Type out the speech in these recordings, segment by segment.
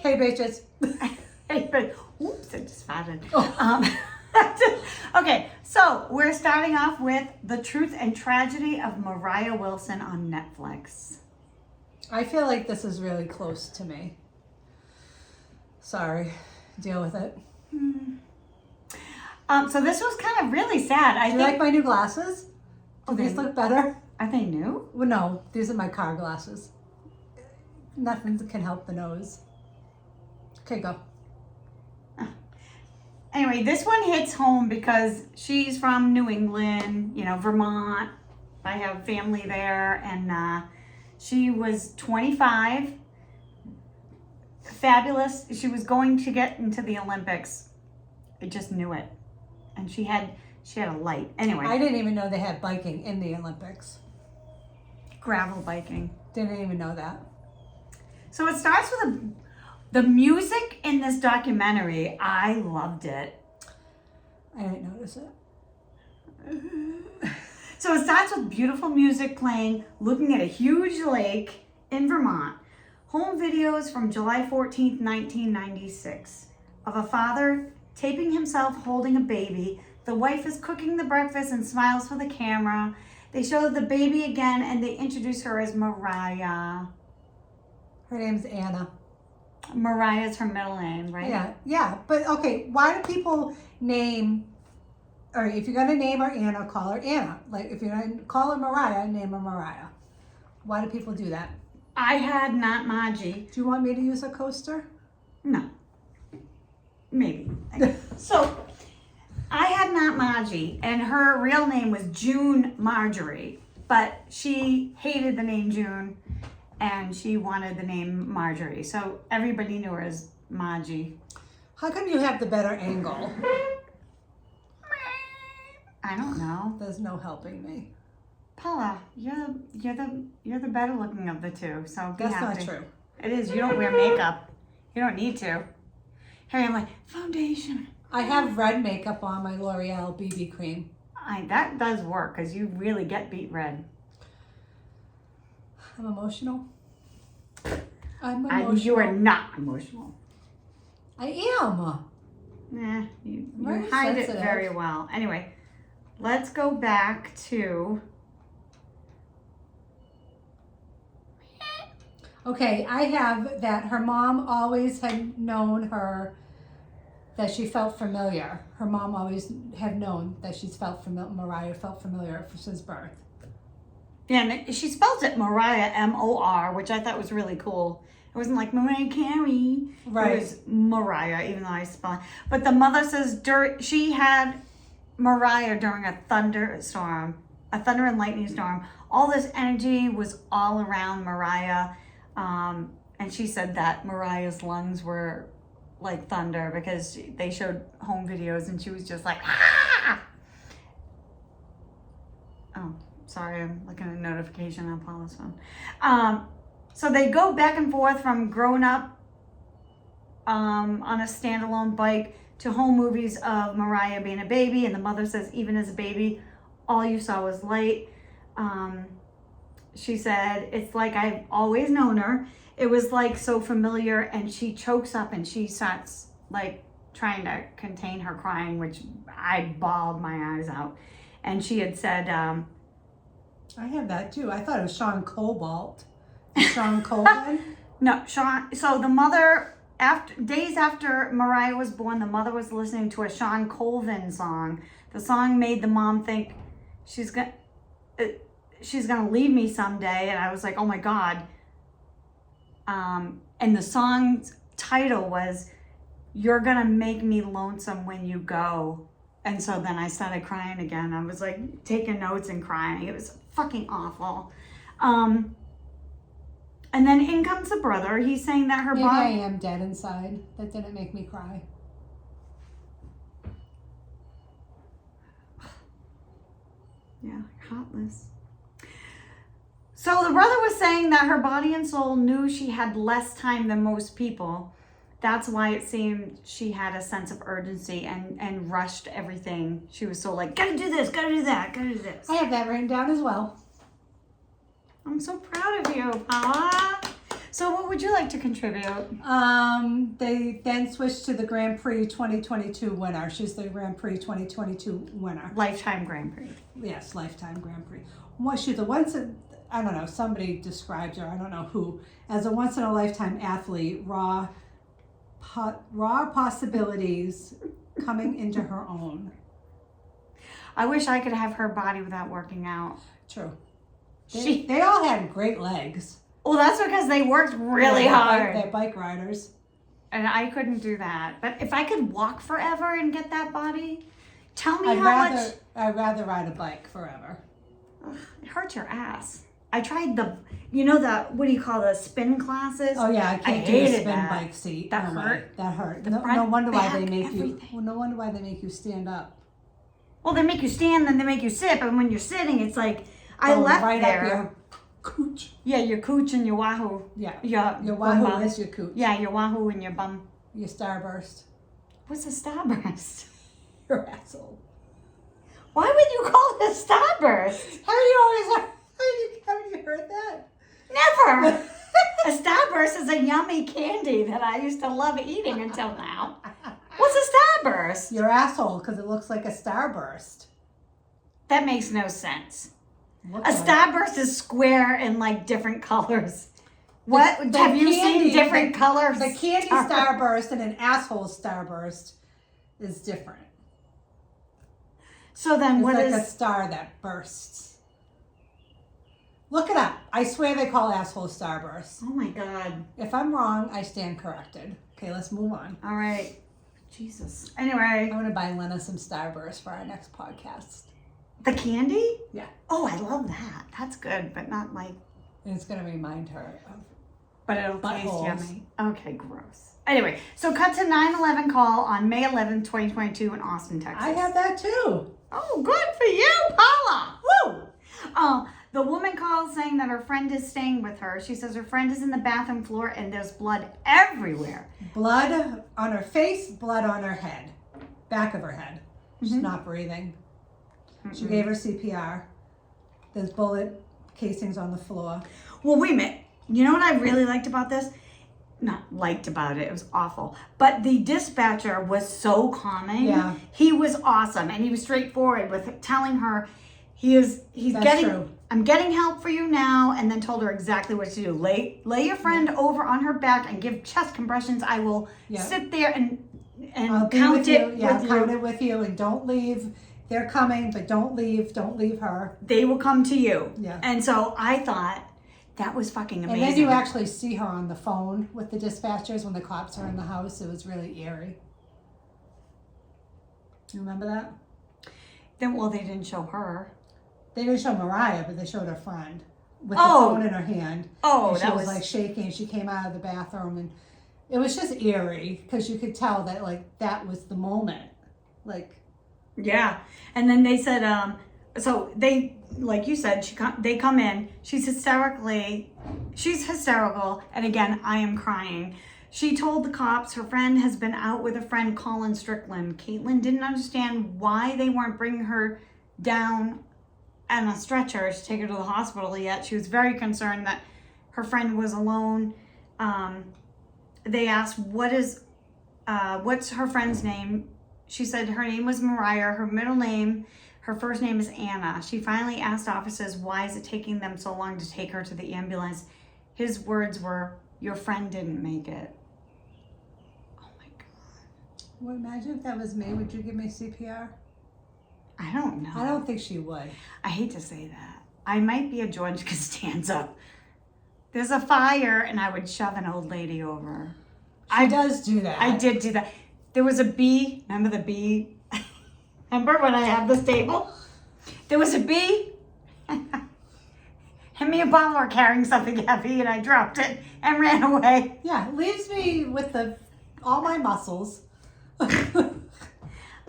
Hey, bitches. Hey, but oops, I just farted. Okay, so we're starting off with The Truth and Tragedy of Moriah Wilson on Netflix. I feel like this is really close to me. Sorry. Deal with it. So this was kind of really sad. Do you like my new glasses? Do these look better? Are they new? Well, no. These are my car glasses. Nothing can help the nose. Okay, go. Anyway, this one hits home because she's from New England, Vermont. I have family there, and she was 25. Fabulous. She was going to get into the Olympics. I just knew it. And she had a light. Anyway. I didn't even know they had biking in the Olympics. Gravel biking. Didn't even know that. So it starts with the music in this documentary. I loved it. I didn't notice it. So it starts with beautiful music playing, looking at a huge lake in Vermont. Home videos from July 14th, 1996, of a father taping himself holding a baby. The wife is cooking the breakfast and smiles for the camera. They show the baby again and they introduce her as Moriah. Her name's Anna. Moriah is her middle name, right? Yeah. But okay, why do people name, or if you're gonna name her Anna, call her Anna. Like if you're gonna call her Moriah, name her Moriah. Why do people do that? I had not Margie. Do you want me to use a coaster? No. Maybe. So I had not Margie, and her real name was June Marjorie, but she hated the name June. And she wanted the name Marjorie. So everybody knew her as Margie. How come you have the better angle? I don't know. There's no helping me. Paula, you're the better looking of the two. So be That's happy. not true. It is. You don't wear makeup. You don't need to. Here I'm like, foundation. I have red makeup on my L'Oreal BB cream. That does work because you really get beat red. I'm emotional. I'm emotional. You are not emotional. I am. You Very hide sensitive. it very well. Anyway, let's go back to... Okay, I have that her mom always had known her, that she felt familiar. Her mom always had known that Moriah felt familiar since birth. Yeah, and she spells it Moriah, M-O-R, which I thought was really cool. It wasn't like Mariah Carey. Right. It was Moriah, even though I spell it. But the mother says she had Moriah during a thunder and lightning storm. All this energy was all around Moriah. And she said that Mariah's lungs were like thunder because they showed home videos and she was just like, ah! Oh. Sorry, I'm looking at a notification on Paula's phone. So they go back and forth from growing up on a standalone bike to home movies of Moriah being a baby. And the mother says, even as a baby, all you saw was light. She said, it's like I've always known her. It was like so familiar. And she chokes up and she starts like trying to contain her crying, which I bawled my eyes out. And she had said, I have that too. I thought it was Sean Cobalt. Sean Colvin? No, Sean. So the mother, days after Moriah was born, the mother was listening to a Sean Colvin song. The song made the mom think she's gonna leave me someday, and I was like, oh my God. And the song's title was "You're Gonna Make Me Lonesome When You Go." And so then I started crying again. I was like taking notes and crying. It was fucking awful. And then in comes the brother. He's saying that her Maybe body... I am dead inside. That didn't make me cry. Yeah, heartless. So the brother was saying that her body and soul knew she had less time than most people. That's why it seemed she had a sense of urgency and rushed everything. She was so like, gotta do this, gotta do that, gotta do this. I have that written down as well. I'm so proud of you, Paula. So what would you like to contribute? They then switched to the Grand Prix 2022 winner. She's the Grand Prix 2022 winner. Lifetime Grand Prix. Yes, lifetime Grand Prix. She's a I don't know, somebody described her, I don't know who, as a once in a lifetime athlete, raw possibilities coming into her own. I wish I could have her body without working out. True. They all had great legs. Well, that's because they worked really hard. They're bike riders. And I couldn't do that. But if I could walk forever and get that body, tell me much. I'd rather ride a bike forever. Ugh, it hurts your ass. I tried what do you call the spin classes? Oh yeah, I can't do the spin bike seat. That hurt. That hurt. The No front, wonder why they back, make everything. you. Well, no wonder why they make you stand up. Well, they make you stand, then they make you sit. But when you're sitting, it's like I left right there. Up your cooch. Yeah, your cooch and your wahoo. Yeah. Your wahoo bum. is your cooch. Yeah, your wahoo and your bum. Your starburst. What's a starburst? Your asshole. Why would you call it a starburst? Haven't you heard that? Never. A starburst is a yummy candy that I used to love eating until now. What's a starburst? Your asshole, because it looks like a starburst. That makes no sense. Looks A like- starburst is square and like different colors. What? The Have you candy- seen different colors? The candy starburst and an asshole starburst is different. So then It's what like is... a star that bursts. Look it up. I swear they call asshole starburst. Oh my God. If I'm wrong, I stand corrected. Okay, let's move on. All right. Jesus. Anyway. I'm going to buy Lena some starburst for our next podcast. The candy? Yeah. Oh, I love that. That's good, but not like... And it's going to remind her of... But it'll taste buttholes. yummy. Okay, gross. Anyway, so cut to 9/11 call on May 11th, 2022 in Austin, Texas. I have that too. Oh, good for you, Paula. Woo! The woman called saying that her friend is staying with her. She says her friend is in the bathroom floor and there's blood everywhere. Blood on her face, blood on her head. Back of her head. She's not breathing. She gave her CPR. There's bullet casings on the floor. Well, wait a minute. You know what I really liked about this? Not liked about it. It was awful. But the dispatcher was so calming. Yeah. He was awesome. And he was straightforward with telling her he's That's getting... true. I'm getting help for you now, and then told her exactly what to do. Lay your friend over on her back and give chest compressions. I will sit there and I'll be count with it you. with Yeah, you. count it with you, and don't leave. They're coming, but don't leave. Don't leave her. They will come to you. Yeah. And so I thought that was fucking amazing. And then you actually see her on the phone with the dispatchers when the cops are in the house. It was really eerie. You remember that? Well, they didn't show her. They didn't show Moriah, but they showed her friend with Oh. the phone in her hand. Oh, and she that was was like shaking. She came out of the bathroom, and it was just eerie because you could tell that like that was the moment. Like, yeah. And then they said, so they, like you said, they come in. She's hysterical, and again, I am crying. She told the cops her friend has been out with a friend, Colin Strickland. Caitlin didn't understand why they weren't bringing her down on a stretcher to take her to the hospital yet. She was very concerned that her friend was alone. They asked, what's her friend's name? She said her name was Moriah, her first name is Anna. She finally asked officers, why is it taking them so long to take her to the ambulance? His words were, your friend didn't make it. Oh my God. well, imagine if that was me. Would you give me CPR? I don't know. I don't think she would. I hate to say that. I might be a George Costanza. There's a fire and I would shove an old lady over. She does do that. I did do that. There was a bee. Remember the bee? Remember when I had this table? There was a bee. Hit me a bottle or carrying something heavy and I dropped it and ran away. Yeah, leaves me with all my muscles.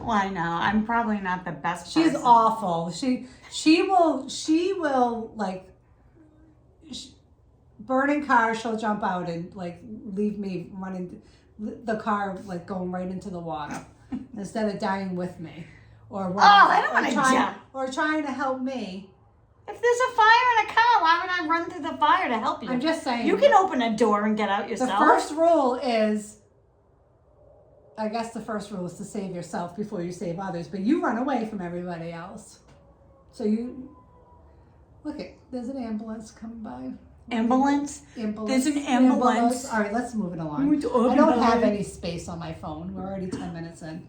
Well, I know. I'm probably not the best She's person. awful. She will like burning car. She'll jump out and like leave me running the car like going right into the water instead of dying with me, or I don't wanna trying jump. or trying to help me If there's a fire in a car, why would I run through the fire to help you? I'm just saying. You can open a door and get out yourself. The first rule is, I guess the first rule is to save yourself before you save others, but you run away from everybody else. So you, look it, there's an ambulance coming by. Ambulance? Ambulance. There's an ambulance. All right, let's move it along. I don't have any space on my phone. We're already 10 minutes in.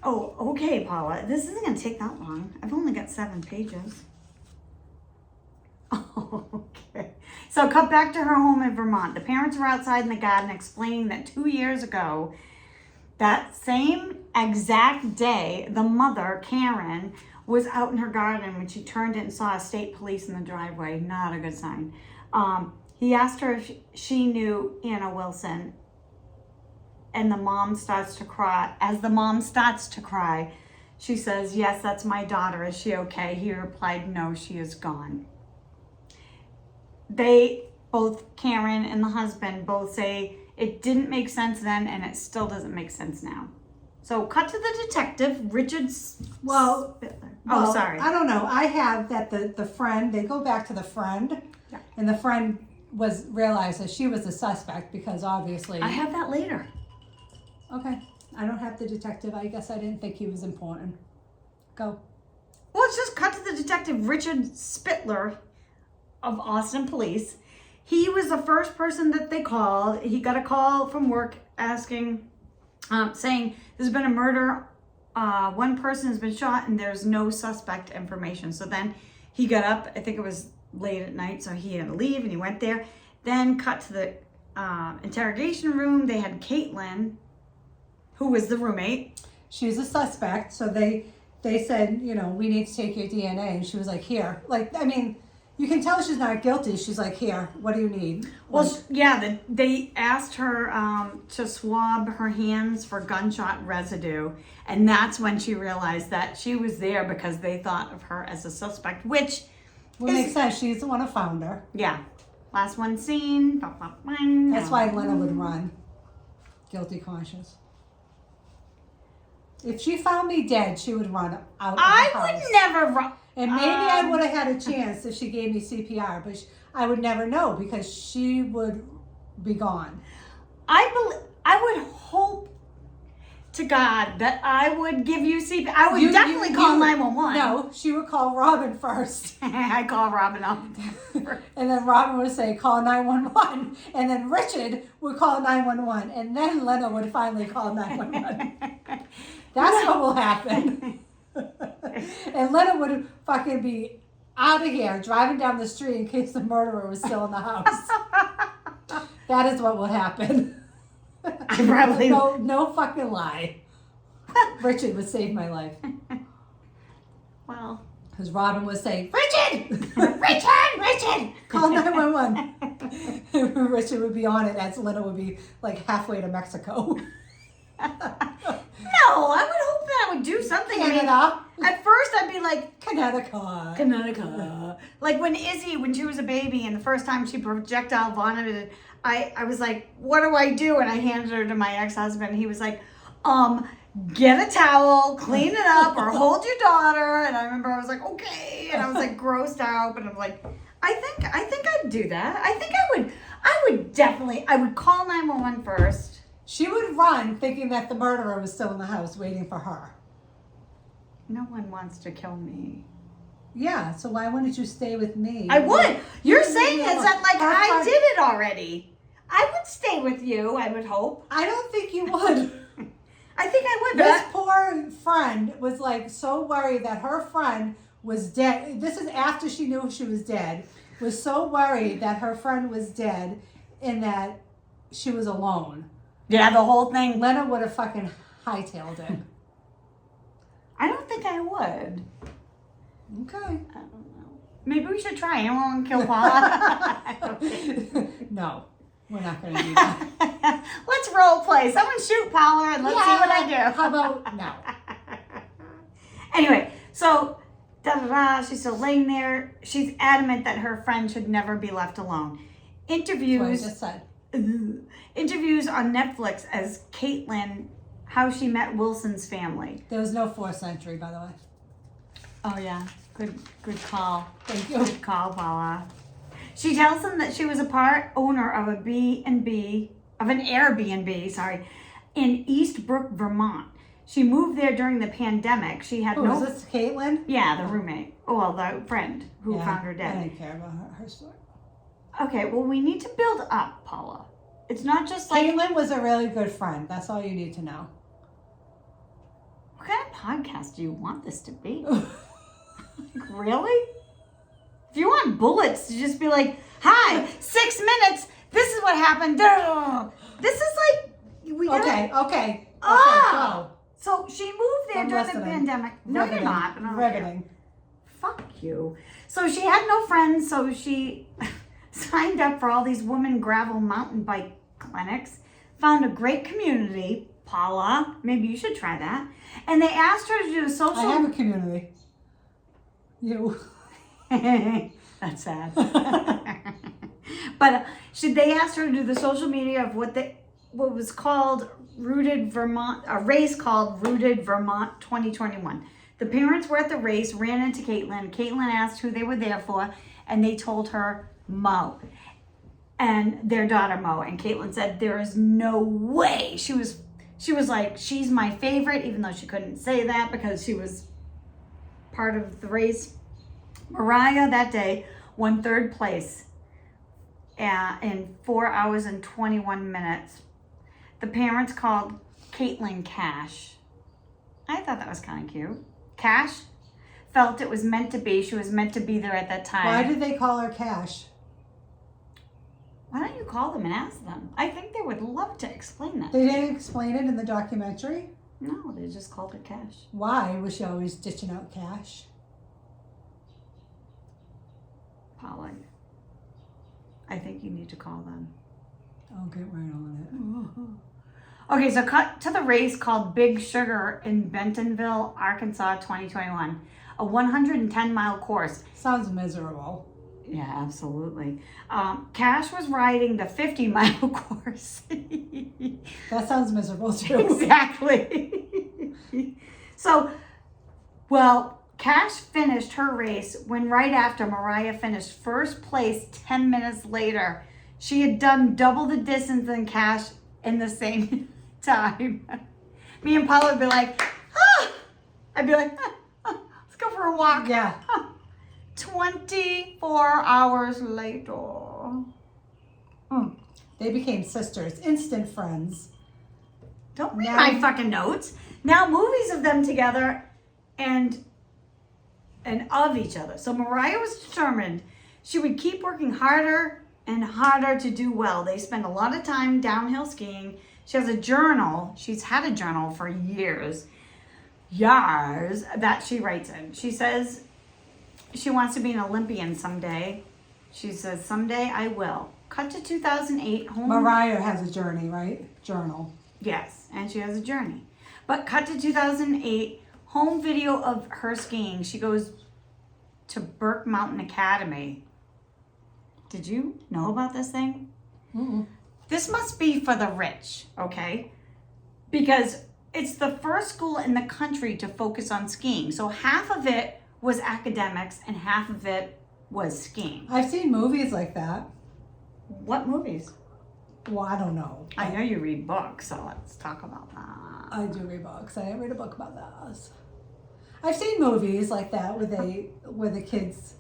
Oh, okay, Paula. This isn't going to take that long. I've only got 7 pages. Oh, okay. So cut back to her home in Vermont. The parents were outside in the garden explaining that 2 years ago, that same exact day, the mother, Karen, was out in her garden when she turned and saw state police in the driveway. Not a good sign. He asked her if she knew Anna Wilson, and the mom starts to cry. As the mom starts to cry, she says, "Yes, that's my daughter. Is she okay?" He replied, "No, she is gone." They, both Karen and the husband, both say it didn't make sense then and it still doesn't make sense now. So cut to the detective, Richard Spittler. Oh, sorry. I don't know. I have that the friend, they go back to the friend, Yeah. and the friend realized that she was the suspect because obviously. I have that later. Okay. I don't have the detective. I guess I didn't think he was important. Go. Well, let's just cut to the detective, Richard Spittler of Austin Police. He was the first person that they called. He got a call from work asking, saying there's been a murder. One person has been shot and there's no suspect information. So then he got up, I think it was late at night, so he had to leave and he went there. Then cut to the interrogation room. They had Caitlin, who was the roommate. She's a suspect, so they said, we need to take your DNA, and she was like, here. Like, I mean, you can tell she's not guilty. She's like, here, what do you need? Well, Like, yeah, they asked her to swab her hands for gunshot residue, and that's when she realized that she was there because they thought of her as a suspect, which makes sense. She's the one who found her. Yeah. Last one seen. That's why Lena would run. Guilty conscience. If she found me dead, she would run out of the I house. would never run. And maybe I would have had a chance if she gave me CPR, but I would never know because she would be gone. I would hope to God that I would give you CPR. I would definitely call 911. No, she would call Robin first. I call Robin up. And then Robin would say, call 911. And then Richard would call 911. And then Lena would finally call 911. That's what will happen. And Lena would fucking be out of here, driving down the street in case the murderer was still in the house. That is what will happen. I probably no fucking lie. Richard would save my life. Well, because Robin would say, Richard! Richard! Call 911. Richard would be on it as Lena would be like halfway to Mexico. No, I would hope that I would do something. Canada. At first I'd be like, Connecticut. Like when Izzy, when she was a baby and the first time she projectile vomited, I was like, what do I do? And I handed her to my ex-husband. He was like, get a towel, clean it up, or hold your daughter. And I remember I was like, okay. And I was like grossed out, but I'm like, I think I'd do that. I would call 911 first. She would run thinking that the murderer was still in the house waiting for her. No one wants to kill me. Yeah, so why wouldn't you stay with me? I would. You're saying Yeah. it's that like I did it already. I would stay with you, I would hope. I don't think you would. I think I would. This poor friend was like so worried that her friend was dead. This is after she knew she was dead. Was so worried that her friend was dead and that she was alone. Yeah, the whole thing. Lena would have fucking hightailed it. I don't think I would. Okay. I don't know. Maybe we should try. Anyone want to kill Paula? No, we're not going to do that. Let's role play. Someone shoot Paula and let's see what I do. How about no? Anyway, so she's still laying there. She's adamant that her friend should never be left alone. That's what I just said. Interviews on Netflix as Caitlin, how she met Wilson's family. There was no 4th century, by the way. Oh yeah. Good call. Thank you. Good call, Paula. She tells them that she was a part owner of an Airbnb, in Eastbrook, Vermont. She moved there during the pandemic. She had Who, is this Caitlin? Yeah, the roommate. Oh, well, the friend who found her I dead. didn't care about her story. Okay, well, we need to build up, Paula. It's not just like... Caitlin was a really good friend. That's all you need to know. What kind of podcast do you want this to be? Like, really? If you want bullets to just be like, hi, 6 minutes, this is what happened. This is like... Okay. Ah! Go. So she moved there I'm during listening. the pandemic. No, Riveting. you're not. No, Riveting. Fuck you. So she had no friends, so she signed up for all these women gravel mountain bike clinics, found a great community. Paula, maybe you should try that. And they asked her to do a social... I have a community. You. That's sad. But they asked her to do the social media of what was called Rooted Vermont, a race called Rooted Vermont 2021. The parents were at the race, ran into Caitlin. Caitlin asked who they were there for, and they told her Mo and their daughter Mo. And Caitlin said, there is no way. She was like, she's my favorite, even though she couldn't say that because she was part of the race. Moriah that day won 3rd place in 4 hours and 21 minutes. The parents called Caitlin Cash. I thought that was kind of cute. Cash felt it was meant to be. She was meant to be there at that time. Why did they call her Cash? Why don't you call them and ask them? I think they would love to explain that. They didn't explain it in the documentary? No, they just called her Cash. Why was she always ditching out cash? Paula, I think you need to call them. I'll get right on Okay, so cut to the race called Big Sugar in Bentonville, Arkansas, 2021. A 110-mile course. it. Sounds miserable. Yeah, absolutely. Cash was riding the 50-mile course. That sounds miserable too. Exactly. So, well, Cash finished her race when right after Moriah finished first place 10 minutes later. She had done double the distance than Cash in the same time. Me and Paula would be like, I'd be like, let's go for a walk. Yeah. 24 hours later. They became sisters, instant friends. Don't read my fucking notes. Now movies of them together and of each other. So Moriah was determined she would keep working harder and harder to do well. They spend a lot of time downhill skiing. She has a journal. She's had a journal for years that she writes in. She says she wants to be an Olympian someday. She says, someday I will. Cut to 2008. Moriah has a journey, right? Journal. Yes, and she has a journey. But cut to 2008, home video of her skiing. She goes to Burke Mountain Academy. Did you know about this thing? Mm-mm. This must be for the rich, okay? Because it's the first school in the country to focus on skiing. So half of it was academics and half of it was skiing. I've seen movies like that. What movies? Well, I don't know. I know you read books, so let's talk about that. I do read books. I didn't read a book about that. I've seen movies like that where the kids,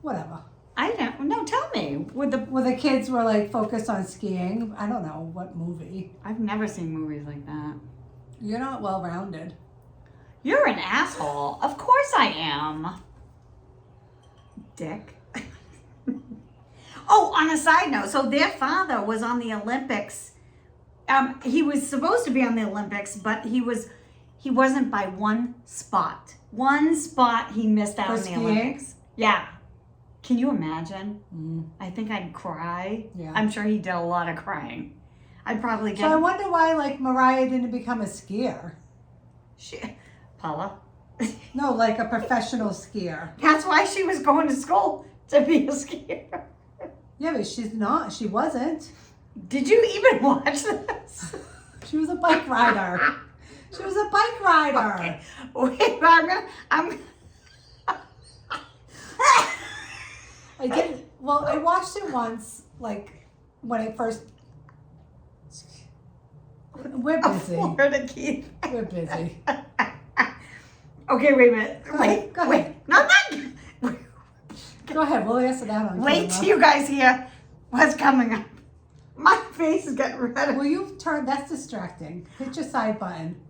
whatever. I don't know. Tell me. Where the kids were like focused on skiing. I don't know what movie. I've never seen movies like that. You're not well rounded. You're an asshole. Of course I am. Dick. Oh, on a side note, so their father was on the Olympics. He was supposed to be on the Olympics, but he wasn't by one spot. One spot he missed out on the Olympics. Yeah. Can you imagine? I think I'd cry. Yeah. I'm sure he did a lot of crying. I'd probably get... So I wonder why like Moriah didn't become a skier. Paula? No, like a professional skier. That's why she was going to school, to be a skier. Yeah, but she's not. She wasn't. Did you even watch this? She was a bike rider. She was a bike rider. Okay. Wait, I did. Well, I watched it once, like when I first. We're busy. Florida Keith. We're busy. Okay, wait a minute. Go ahead. Go wait. ahead. No. Go ahead. We'll answer that on Wait till camera. you guys hear what's coming up. My face is getting red. Will you turn? That's distracting. Hit your side button.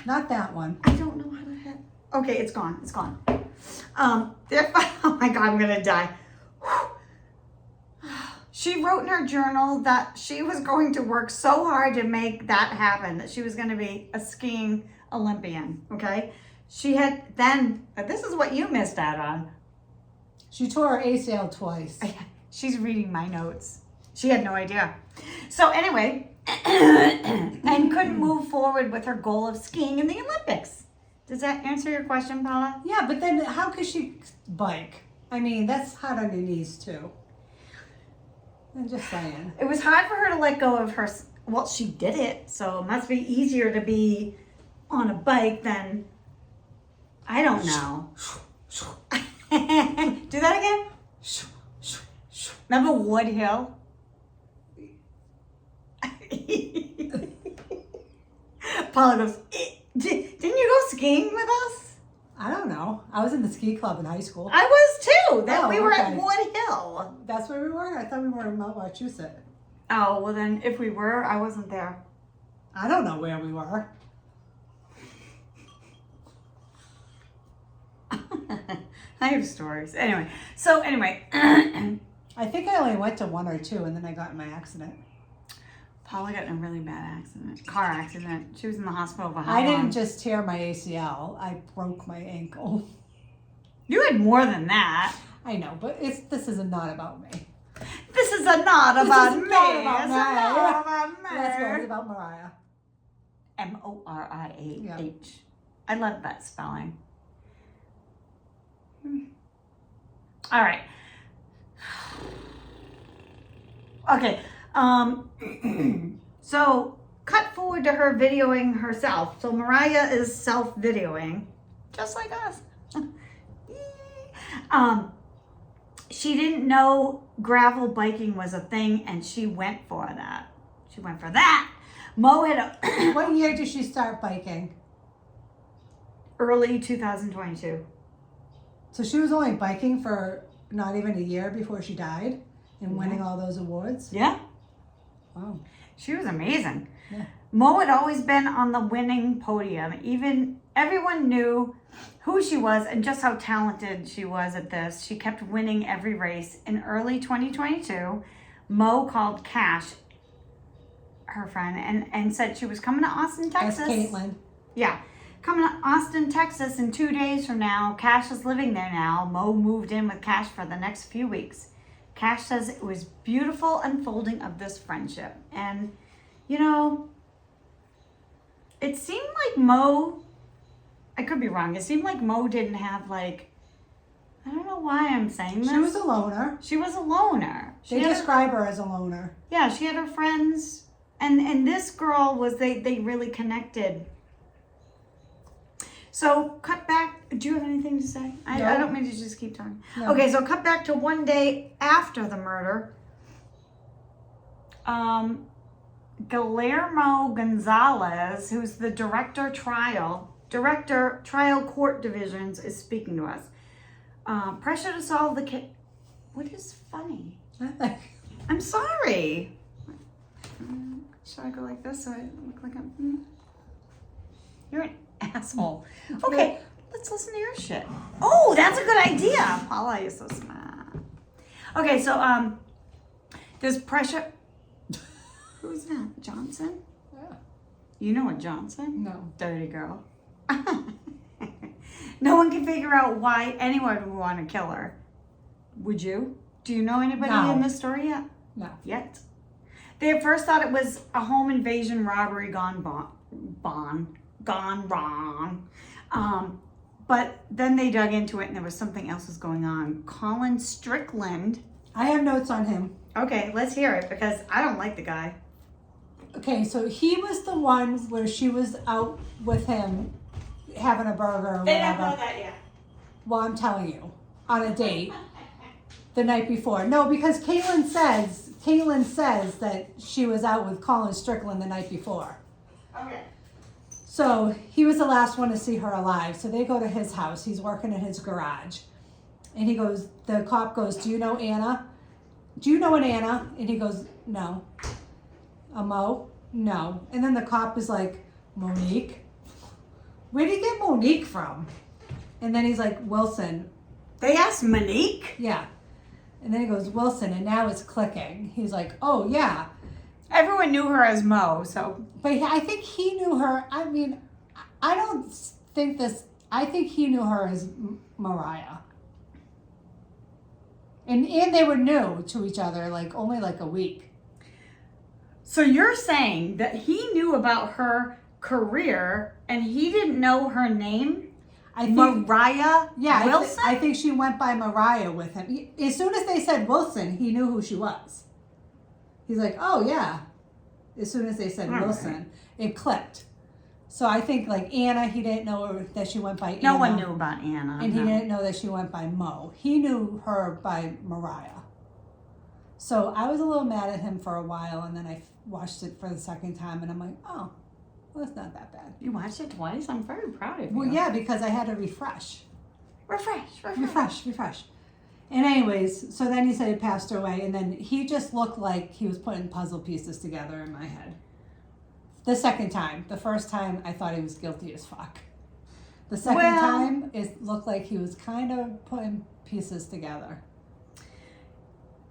Not that one. I don't know how to hit. Okay, it's gone. It's gone. Oh my God, I'm gonna die. She wrote in her journal that she was going to work so hard to make that happen, that she was going to be a skiing Olympian. Okay, she had then. This is what you missed out on. She tore her ACL twice. She's reading my notes. She had no idea. So anyway, and couldn't move forward with her goal of skiing in the Olympics. Does that answer your question, Paula? Yeah, but then how could she bike? I mean, that's hard on your knees too. I'm just saying. It was hard for her to let go of her. Well, she did it, so it must be easier to be on a bike than. I don't know. Do that again. Remember Wood Hill? Paula goes, didn't you go skiing with us? I don't know. I was in the ski club in high school. I was too. We were at okay. Wood Hill. That's where we were? I thought we were in Mount Wachusett. Oh, well then if we were, I wasn't there. I don't know where we were. I have stories. Anyway, I think I only went to one or two and then I got in my accident. Paula got in a really bad car accident. She was in the hospital for how I long? didn't just tear my ACL. I broke my ankle. You had more than that. I know, but this is not about me. This is not about me. Not about It's me. not about me. That's what it was about Moriah. Moriah. Yeah. I love that spelling. All right. Okay. So cut forward to her videoing herself. So Moriah is self-videoing, just like us. She didn't know gravel biking was a thing, and she went for that. Mo had What year did she start biking? early 2022. So she was only biking for not even a year before she died and winning all those awards? Yeah. Wow. She was amazing. Yeah. Mo had always been on the winning podium. Even everyone knew who she was and just how talented she was at this. She kept winning every race. In early 2022, Mo called Cash, her friend, and said she was coming to Austin, Texas. That's Caitlin. Yeah. Coming to Austin, Texas in 2 days from now. Cash is living there now. Mo moved in with Cash for the next few weeks. Cash says it was beautiful unfolding of this friendship. And, you know, it seemed like Mo, I could be wrong, it seemed like Mo didn't have like, I don't know why I'm saying this. She was a loner. She was a loner. They describe her as a loner. Yeah, she had her friends. And this girl was, they really connected. So cut back. Do you have anything to say? I don't mean to just keep talking. No. Okay, so cut back to one day after the murder. Guillermo Gonzalez, who's the director trial court divisions, is speaking to us. Pressure to solve the case. What is funny? I'm sorry. Should I go like this so I look like I'm... You're an asshole. Okay, let's listen to your shit. Oh, that's a good idea. Paula, you're so smart. Okay, so there's pressure. Who's that? Johnson? Yeah. You know a Johnson? No. Dirty girl. No one can figure out why anyone would want to kill her. Would you? Do you know anybody No. in this story yet? No. Yet. They at first thought it was a home invasion robbery gone wrong. But then they dug into it and there was something else was going on. Colin Strickland. I have notes on him. Okay, let's hear it because I don't like the guy. Okay, so he was the one where she was out with him having a burger or They don't whatever. know that yet. Well, I'm telling you, on a date. The night before. No, because Caitlin says that she was out with Colin Strickland the night before. Okay. So he was the last one to see her alive. So they go to his house. He's working in his garage. And the cop goes, do you know Anna? Do you know an Anna? And he goes, no. A Mo? No. And then the cop is like, Monique? Where did you get Monique from? And then he's like, Wilson. They asked Monique? Yeah. And then he goes, Wilson, and now it's clicking. He's like, oh, yeah. Everyone knew her as Mo, so. But I think he knew her. I mean, I don't think this. I think he knew her as Moriah. And they were new to each other, like only like a week. So you're saying that he knew about her career and he didn't know her name? I think, Moriah Wilson? I think she went by Moriah with him. As soon as they said Wilson, he knew who she was. He's like, oh, yeah. As soon as they said Wilson, it clicked. So I think like Anna, he didn't know that she went by Anna. No one knew about Anna. And he didn't know that she went by Mo. He knew her by Moriah. So I was a little mad at him for a while, and then I watched it for the second time, and I'm like, oh, well, it's not that bad. You watched it twice? I'm very proud of you. Well, yeah, because I had to refresh. Refresh. And anyways, so then he said he passed away, and then he just looked like he was putting puzzle pieces together in my head. The second time. The first time, I thought he was guilty as fuck. The second time, it looked like he was kind of putting pieces together.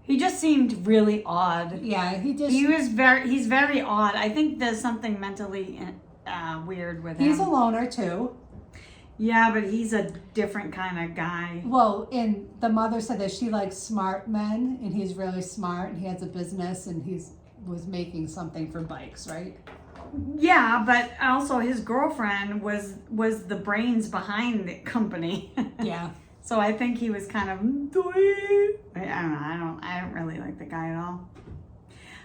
He just seemed really odd. Yeah, he's very odd. I think there's something mentally weird with him. He's a loner, too. Yeah, but he's a different kind of guy. Well, and the mother said that she likes smart men, and he's really smart, and he has a business, and was making something for bikes, right? Yeah, but also his girlfriend was the brains behind the company. Yeah. So I think he was kind of, I don't know. I don't really like the guy at all.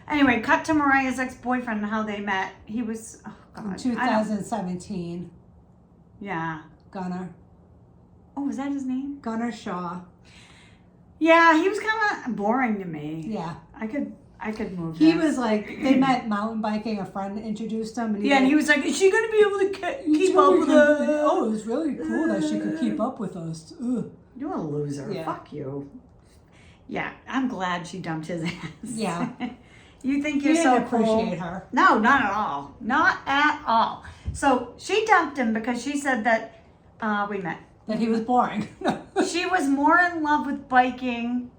Anyway, cut to Mariah's ex-boyfriend and how they met. He was, oh God. In 2017. Yeah. Gunnar. Oh, was that his name? Gunnar Shaw. Yeah, he was kind of boring to me. Yeah. I could move. He was like, they met mountain biking. A friend introduced him. And and he was like, is she going to be able to keep up with us? Oh, it was really cool that she could keep up with us. Ugh. You're a loser. Yeah. Fuck you. Yeah, I'm glad she dumped his ass. Yeah. You think He you're so didn't appreciate her. No, not at all. Not at all. So she dumped him because she said that we met. That he was boring. She was more in love with biking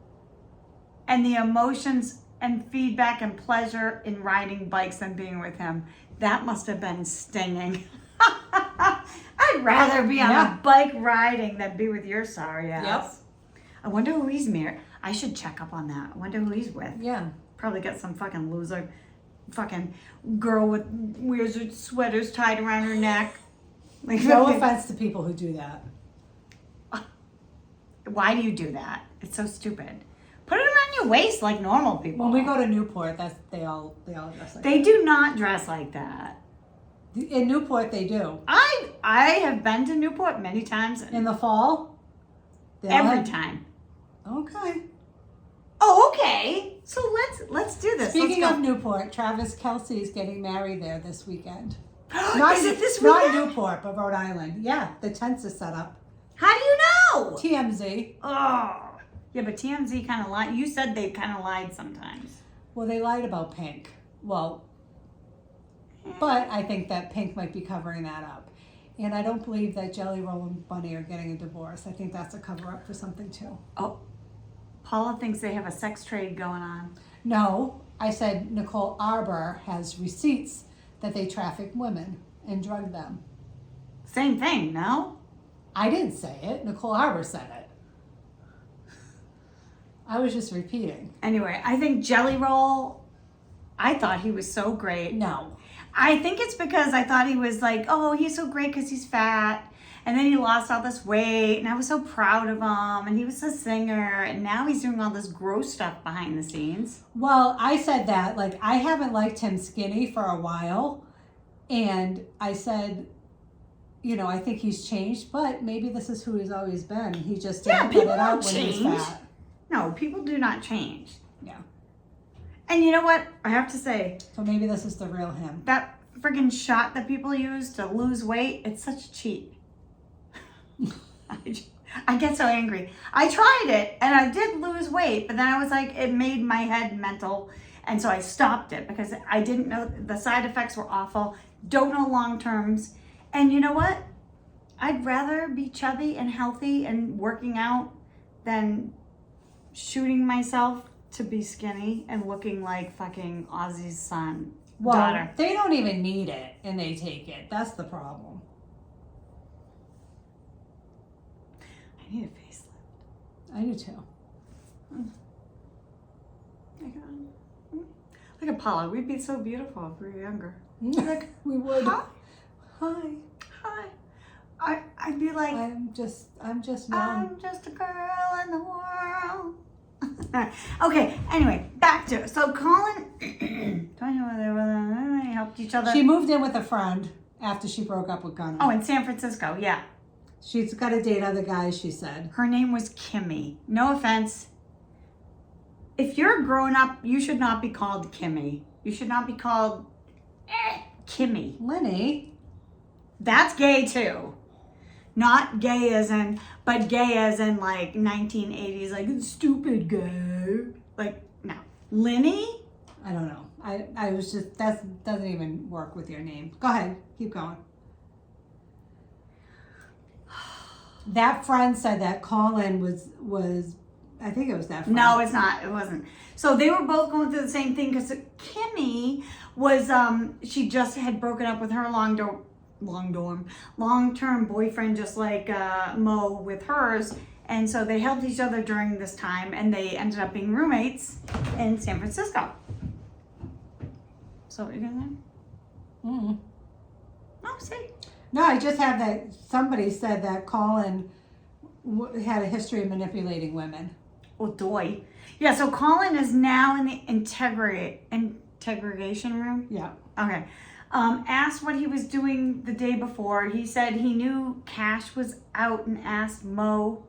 and the emotions and feedback and pleasure in riding bikes than being with him. That must have been stinging. I'd rather be on a bike riding than be with your sorry ass. Yep. I wonder who he's married. I should check up on that. I wonder who he's with. Yeah. Probably got some fucking loser, fucking girl with wears her sweaters tied around her neck. Like, No offense to people who do that. Why do you do that? It's so stupid. Put it around your waist like normal people. When we go to Newport, they all dress like They do not dress like that. that. In Newport, they do. I have been to Newport many times. In the fall? Every time. Okay. Oh, okay. So let's do this. Speaking let's of go. Newport, Travis Kelce is getting married there this weekend. Is it this weekend? Not Newport, but Rhode Island. Yeah, the tents are set up. How do you know? TMZ. Oh. Yeah, but TMZ kind of lied. You said they kind of lied sometimes. Well, they lied about Pink. Well, but I think that Pink might be covering that up. And I don't believe that Jelly Roll and Bunny are getting a divorce. I think that's a cover-up for something, too. Oh, Paula thinks they have a sex trade going on. No, I said Nicole Arbor has receipts that they traffic women and drug them. Same thing, no? I didn't say it. Nicole Arbor said it. I was just repeating. Anyway, I think Jelly Roll, I thought he was so great. No. I think it's because I thought he was like, oh, he's so great because he's fat. And then he lost all this weight, and I was so proud of him, and he was a singer, and now he's doing all this gross stuff behind the scenes. Well, I said that, like, I haven't liked him skinny for a while, and I said, you know, I think he's changed, but maybe this is who he's always been. He just didn't put it out when he was fat. No, people do not change. Yeah. And you know what? I have to say, So maybe this is the real him. that friggin' shot that people use to lose weight, it's such a cheat. I get so angry. I tried it and I did lose weight, but then I was like, it made my head mental. And so I stopped it because I didn't know the side effects were awful. Don't know long terms. And you know what? I'd rather be chubby and healthy and working out than shooting myself to be skinny and looking like fucking Ozzy's son. Well, daughter. they don't even need it and they take it. That's the problem. I need a facelift. I do too. Look at Paula. We'd be so beautiful if we were younger. We would. Hi. Hi. I'd be like, I'm just young. I'm just a girl in the world. Okay, anyway, back to it. So Colin, don't know whether they helped each other. She moved in with a friend after she broke up with Gunnar. Oh, in San Francisco, yeah. She's got to date other guys, she said. Her name was Kimmy. No offense. If you're grown up, you should not be called Kimmy. You should not be called Kimmy. Lenny. That's gay too. Not gay as in, but gay as in like 1980s, like stupid gay. Like, no. Lenny? I don't know. I was just, that doesn't even work with your name. Go ahead. Keep going. That friend said that Colin was I think it was that friend. No, it's not. It wasn't. So they were both going through the same thing because Kimmy was, she just had broken up with her long-term boyfriend, just like Mo with hers. And so they helped each other during this time and they ended up being roommates in San Francisco. So what are you going to Mm. Oh, see. No, I just have that somebody said that Colin had a history of manipulating women. Oh, doy. Yeah, so Colin is now in the integration room. Yeah. Okay. Asked what he was doing the day before. He said he knew Cash was out and asked Mo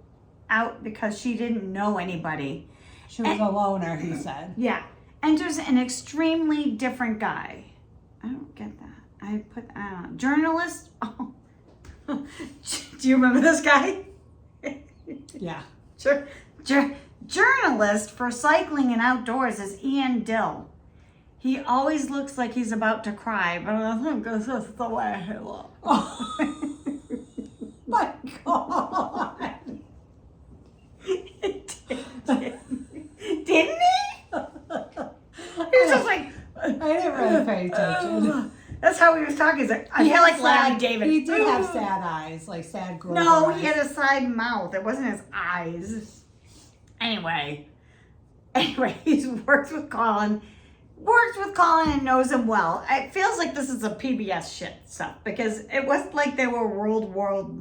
out because she didn't know anybody. She was a loner, he said. Yeah. Enters an extremely different guy. I don't get that. Journalist. Oh. Do you remember this guy? Yeah. Journalist for cycling and outdoors is Ian Dill. He always looks like he's about to cry, but I think this is the way he looks. Oh. My God. Didn't he? He was just like, I didn't really pay attention. That's how he was talking. He's like, I feel like Larry David. He did have sad eyes, like sad girl No, eyes. he had a side mouth. It wasn't his eyes. Anyway, he's worked with Colin and knows him well. It feels like this is a PBS shit stuff because it wasn't like they were worldwide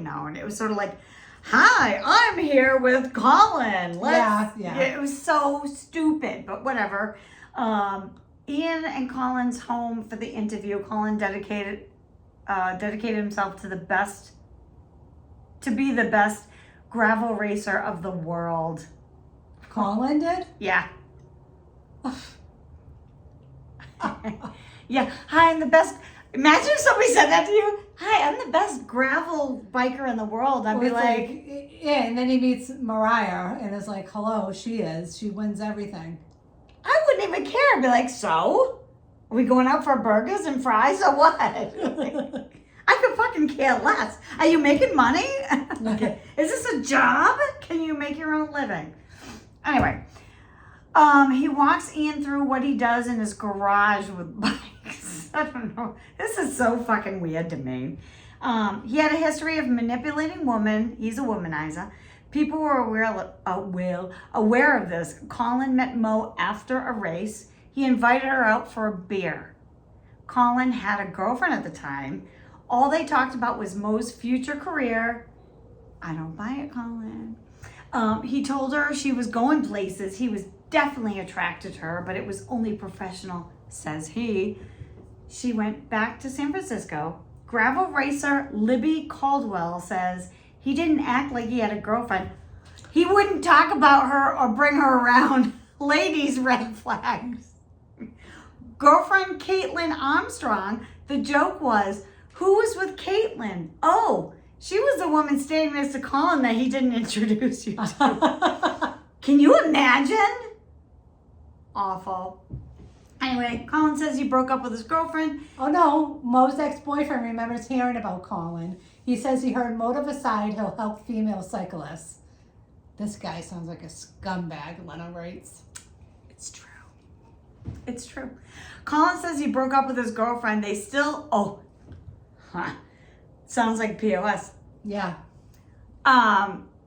known. It was sort of like, hi, I'm here with Colin. Yeah. It was so stupid, but whatever. Ian and Colin's home for the interview. Colin dedicated himself to be the best gravel racer of the world. Colin did? Yeah. Yeah. Hi, I'm the best. Imagine if somebody said that to you. Hi, I'm the best gravel biker in the world. I'd be like, yeah, and then he meets Moriah and is like, hello, she wins everything. I wouldn't even care. I'd be like, so? Are we going out for burgers and fries or what? I could fucking care less. Are you making money? Okay. Is this a job? Can you make your own living? Anyway, he walks Ian through what he does in his garage with bikes. I don't know. This is so fucking weird to me. He had a history of manipulating women. He's a womanizer. People were aware of this. Colin met Mo after a race. He invited her out for a beer. Colin had a girlfriend at the time. All they talked about was Mo's future career. I don't buy it, Colin. He told her she was going places. He was definitely attracted to her, but it was only professional, says he. She went back to San Francisco. Gravel racer Libby Caldwell says he didn't act like he had a girlfriend. He wouldn't talk about her or bring her around. Ladies, red flags. Girlfriend Caitlin Armstrong, the joke was, who was with Caitlin? Oh, she was the woman standing next to Colin that he didn't introduce you to. Can you imagine? Awful. Anyway, Colin says he broke up with his girlfriend. Oh no, Mo's ex-boyfriend remembers hearing about Colin. He says he heard motive aside, he'll help female cyclists. This guy sounds like a scumbag, Lena writes. It's true. It's true. Colin says he broke up with his girlfriend. They still, sounds like POS. Yeah.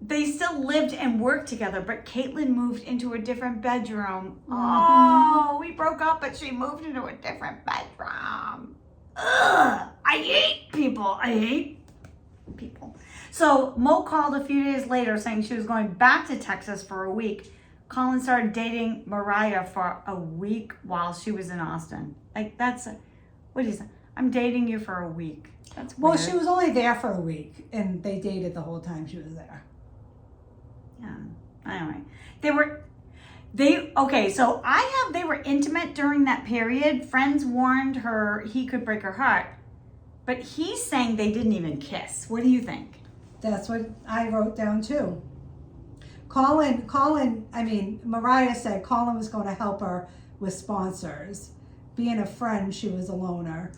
They still lived and worked together, but Caitlin moved into a different bedroom. Mm-hmm. Oh, we broke up, but she moved into a different bedroom. Ugh, I hate people. I hate people. So Mo called a few days later saying she was going back to Texas for a week. Colin started dating Moriah for a week while she was in Austin. Like, what is that? I'm dating you for a week. That's weird. Well, she was only there for a week, and they dated the whole time she was there. Yeah. Anyway, they were intimate during that period. Friends warned her he could break her heart. But he's saying they didn't even kiss. What do you think? That's what I wrote down too. Moriah said Colin was going to help her with sponsors. Being a friend, she was a loner.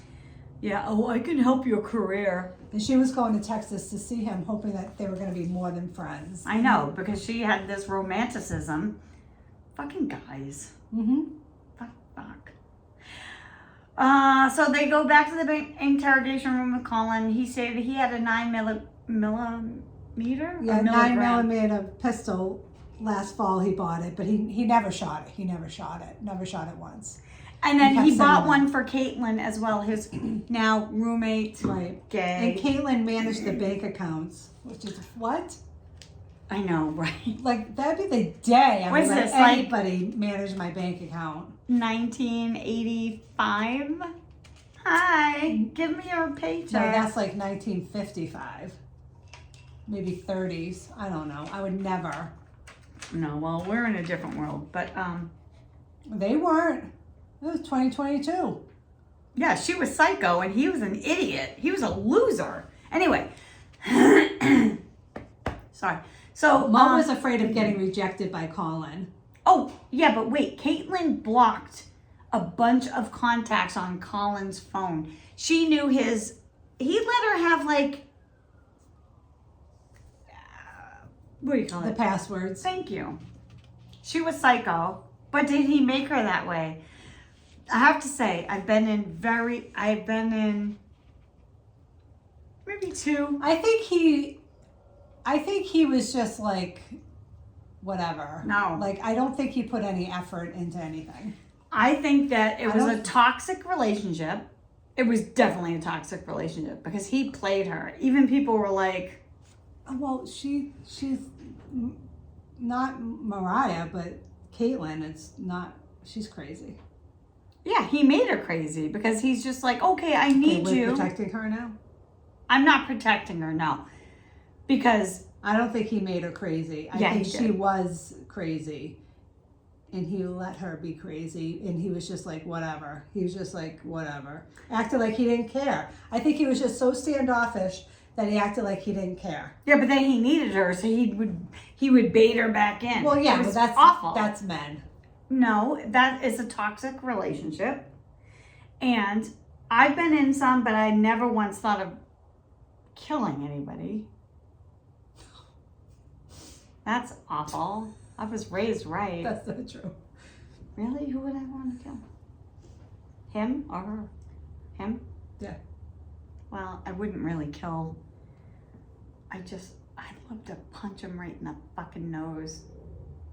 Yeah, I can help your career. And she was going to Texas to see him, hoping that they were going to be more than friends. I know, because she had this romanticism. Fucking guys. Mm-hmm. Fuck. So they go back to the interrogation room with Colin. He stated he had a 9mm? Yeah, 9mm pistol. Last fall he bought it, but he never shot it. Never shot it once. And then he bought one for Caitlin as well, his now roommate. Right. Gay. And Caitlin managed the bank accounts, which is what? I know, right? Like, that'd be the day I What is would let this, like- anybody manage my bank account. 1985. Hi, give me your paycheck. No, that's like 1955. Maybe 30s. I don't know. I would never. No, well, we're in a different world, but They weren't. It was 2022. yeah, she was psycho and he was an idiot. He was a loser. Anyway, sorry. So Mom was afraid of getting rejected by Colin. Oh, yeah, but wait. Caitlin blocked a bunch of contacts on Colin's phone. She knew his... He let her have, like... what do you call The it? passwords. Thank you. She was psycho. But did he make her that way? I have to say, I've been in maybe two. I think he was just like, whatever. No. Like, I don't think he put any effort into anything. I think that it I was a don't- toxic relationship. It was definitely a toxic relationship because he played her. Even people were like, Well, she's not Moriah, but Caitlin, she's crazy. yeah, he made her crazy because he's just like, okay, I need We're you. protecting her now? I'm not protecting her, no. Because, I don't think he made her crazy. I Yeah, think he she did. was crazy. And he let her be crazy. And he was just like, whatever. He was just like, whatever. Acted like he didn't care. I think he was just so standoffish that he acted like he didn't care. yeah, but then he needed her, so he would bait her back in. Well, yeah, It but was that's awful. That's men. No, that is a toxic relationship. And I've been in some, but I never once thought of killing anybody. That's awful. I was raised right. That's not true. Really? Who would I want to kill? Him or her? Him? Yeah. Well, I wouldn't really kill. I'd love to punch him right in the fucking nose.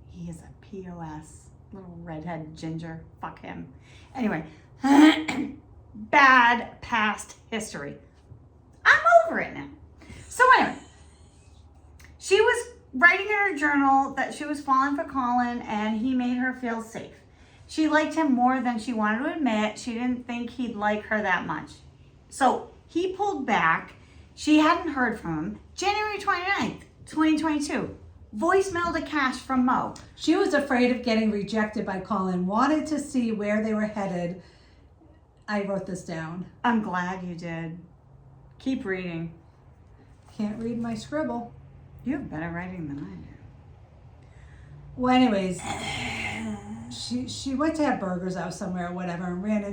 He is a POS. Little redhead ginger. Fuck him. Anyway. Bad past history. I'm over it now. So anyway. She was writing in her journal that she was falling for Colin and he made her feel safe. She liked him more than she wanted to admit. She didn't think he'd like her that much. So he pulled back. She hadn't heard from him. January 29th, 2022. voicemail to Cash from Mo. She was afraid of getting rejected by Colin, wanted to see where they were headed. I wrote this down. I'm glad you did. Keep reading. Can't read my scribble. You have better writing than I do. Well, anyways, she went to have burgers out somewhere or whatever and ran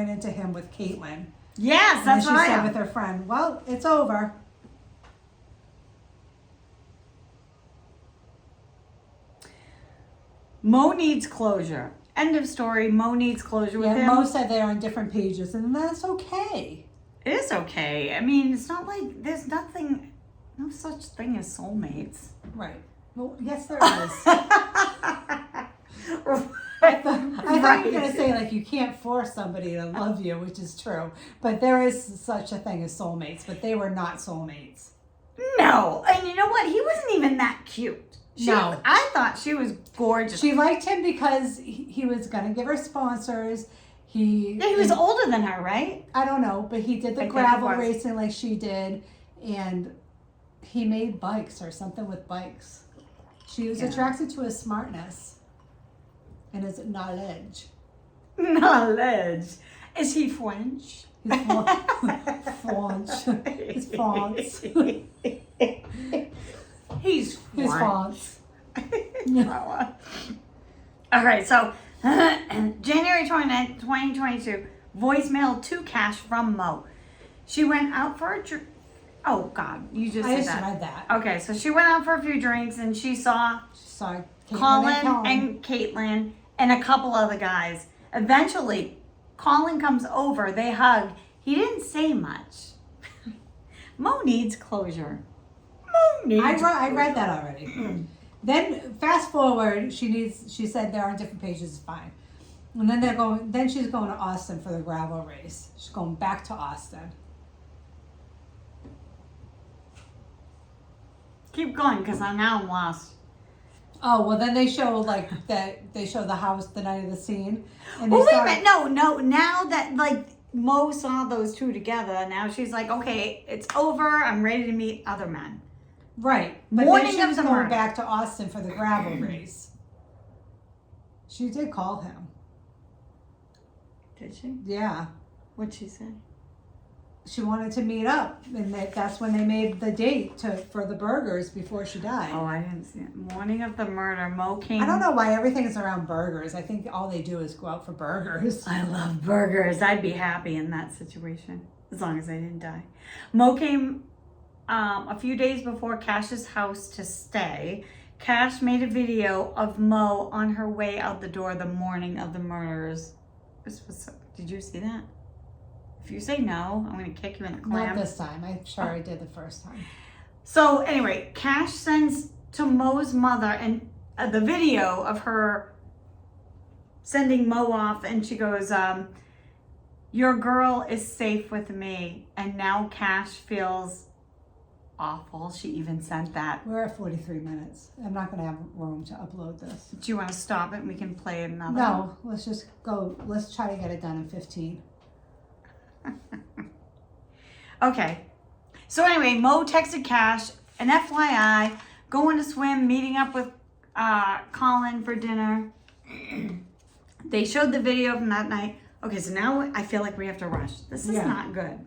into him with Caitlin. Yes, And that's then what she I said have. with her friend, well, it's over. Mo needs closure. End of story. Mo needs closure with him. Mo said they're on different pages, and that's okay. It is okay. I mean, it's not like there's no such thing as soulmates. Right. Well, yes, there is. I thought you were going to say, like, you can't force somebody to love you, which is true. But there is such a thing as soulmates, but they were not soulmates. No. And you know what? He wasn't even that cute. No. I thought she was gorgeous. She liked him because he was going to give her sponsors. He was older than her, right? I don't know, but he did the gravel racing like she did, and he made bikes or something with bikes. She was attracted to his smartness and his knowledge. Knowledge. Is he French? His French. His fonts. He's His fonts. All right, so January 29th, 2022, voicemail to Cash from Mo. She went out for a drink. Oh, God, you just I said just that. read that. Okay, so she went out for a few drinks and she saw Sorry, Colin and Caitlin and a couple other guys. Eventually, Colin comes over. They hug. He didn't say much. Mo needs closure. I read that already. Then fast forward, she said they're on different pages, is fine. And then she's going to Austin for the gravel race. She's going back to Austin. Keep going, because now I'm lost. Oh, well, then they show they show the house the night of the scene. And Well, wait a minute. No. Now that, like, Mo saw those two together, now she's like, okay, it's over. I'm ready to meet other men. Right. But Morning then she of was the going murder. back to Austin for the gravel race. She did call him. Did she? Yeah. What'd she say? She wanted to meet up, and that's when they made the date for the burgers before she died. Oh, I didn't see it. Morning of the murder, Mo came. I don't know why everything is around burgers. I think all they do is go out for burgers. I love burgers. I'd be happy in that situation, as long as I didn't die. Mo came a few days before Cash's house to stay. Cash made a video of Mo on her way out the door the morning of the murders. Did you see that? If you say no, I'm going to kick you in the clam. Not this time. I'm sure I did the first time. So anyway, Cash sends to Mo's mother and the video of her sending Mo off, and she goes, your girl is safe with me. And now Cash feels awful. She even sent that. We're at 43 minutes. I'm not going to have room to upload this. Do you want to stop it and we can play another? No, let's just go. Let's try to get it done in 15. Okay. So anyway, Mo texted Cash, an FYI, going to swim, meeting up with Colin for dinner. They showed the video from that night. Okay, so now I feel like we have to rush. This is not good.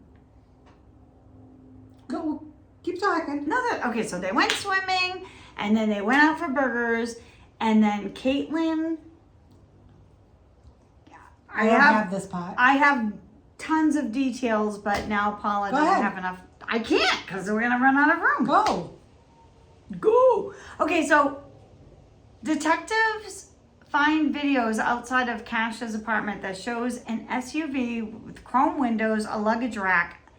Go. Keep talking. Okay, so they went swimming, and then they went out for burgers, and then Caitlin. I don't have this part. I have tons of details, but now Paula doesn't have enough. I can't, because we're going to run out of room. Go. Okay, so detectives find videos outside of Cash's apartment that shows an SUV with chrome windows, a luggage rack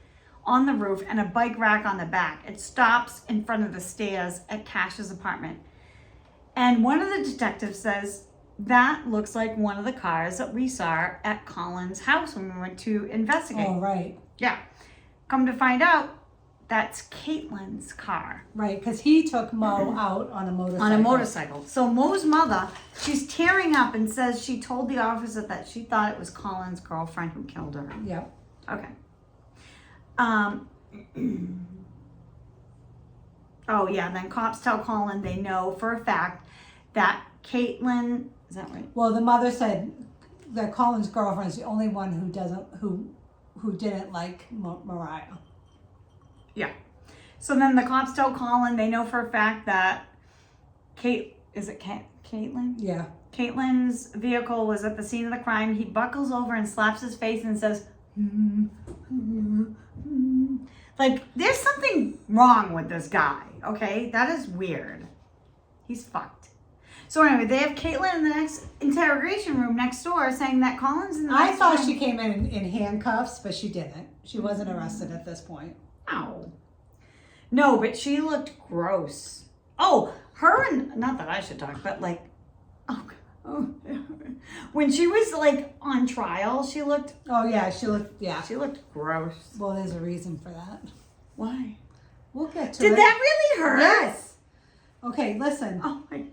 on the roof, and a bike rack on the back. It stops in front of the stairs at Cash's apartment. And one of the detectives says, that looks like one of the cars that we saw at Colin's house when we went to investigate. Oh, right. Yeah. Come to find out, that's Caitlin's car. Right, because he took Mo out on a motorcycle. On a motorcycle. So Mo's mother, she's tearing up and says she told the officer that she thought it was Colin's girlfriend who killed her. Yep. Okay. Oh yeah, then cops tell Colin they know for a fact that Caitlin, is that right? Well, the mother said that Colin's girlfriend is the only one who didn't like Moriah. Yeah. So then the cops tell Colin they know for a fact that Caitlin? Yeah. Caitlin's vehicle was at the scene of the crime. He buckles over and slaps his face and says, like, there's something wrong with this guy, okay? That is weird. He's fucked. So anyway, they have Caitlin in the next interrogation room next door saying that Colin's in the I next thought room. she came in handcuffs, but she didn't. She wasn't arrested at this point. Ow. No, but she looked gross. Oh, her and, not that I should talk, but like, when she was like on trial, she looked Oh yeah, she looked gross. Well, there's a reason for that. Why? We'll get to it. Did that really hurt? Yes. Okay, listen. Oh my.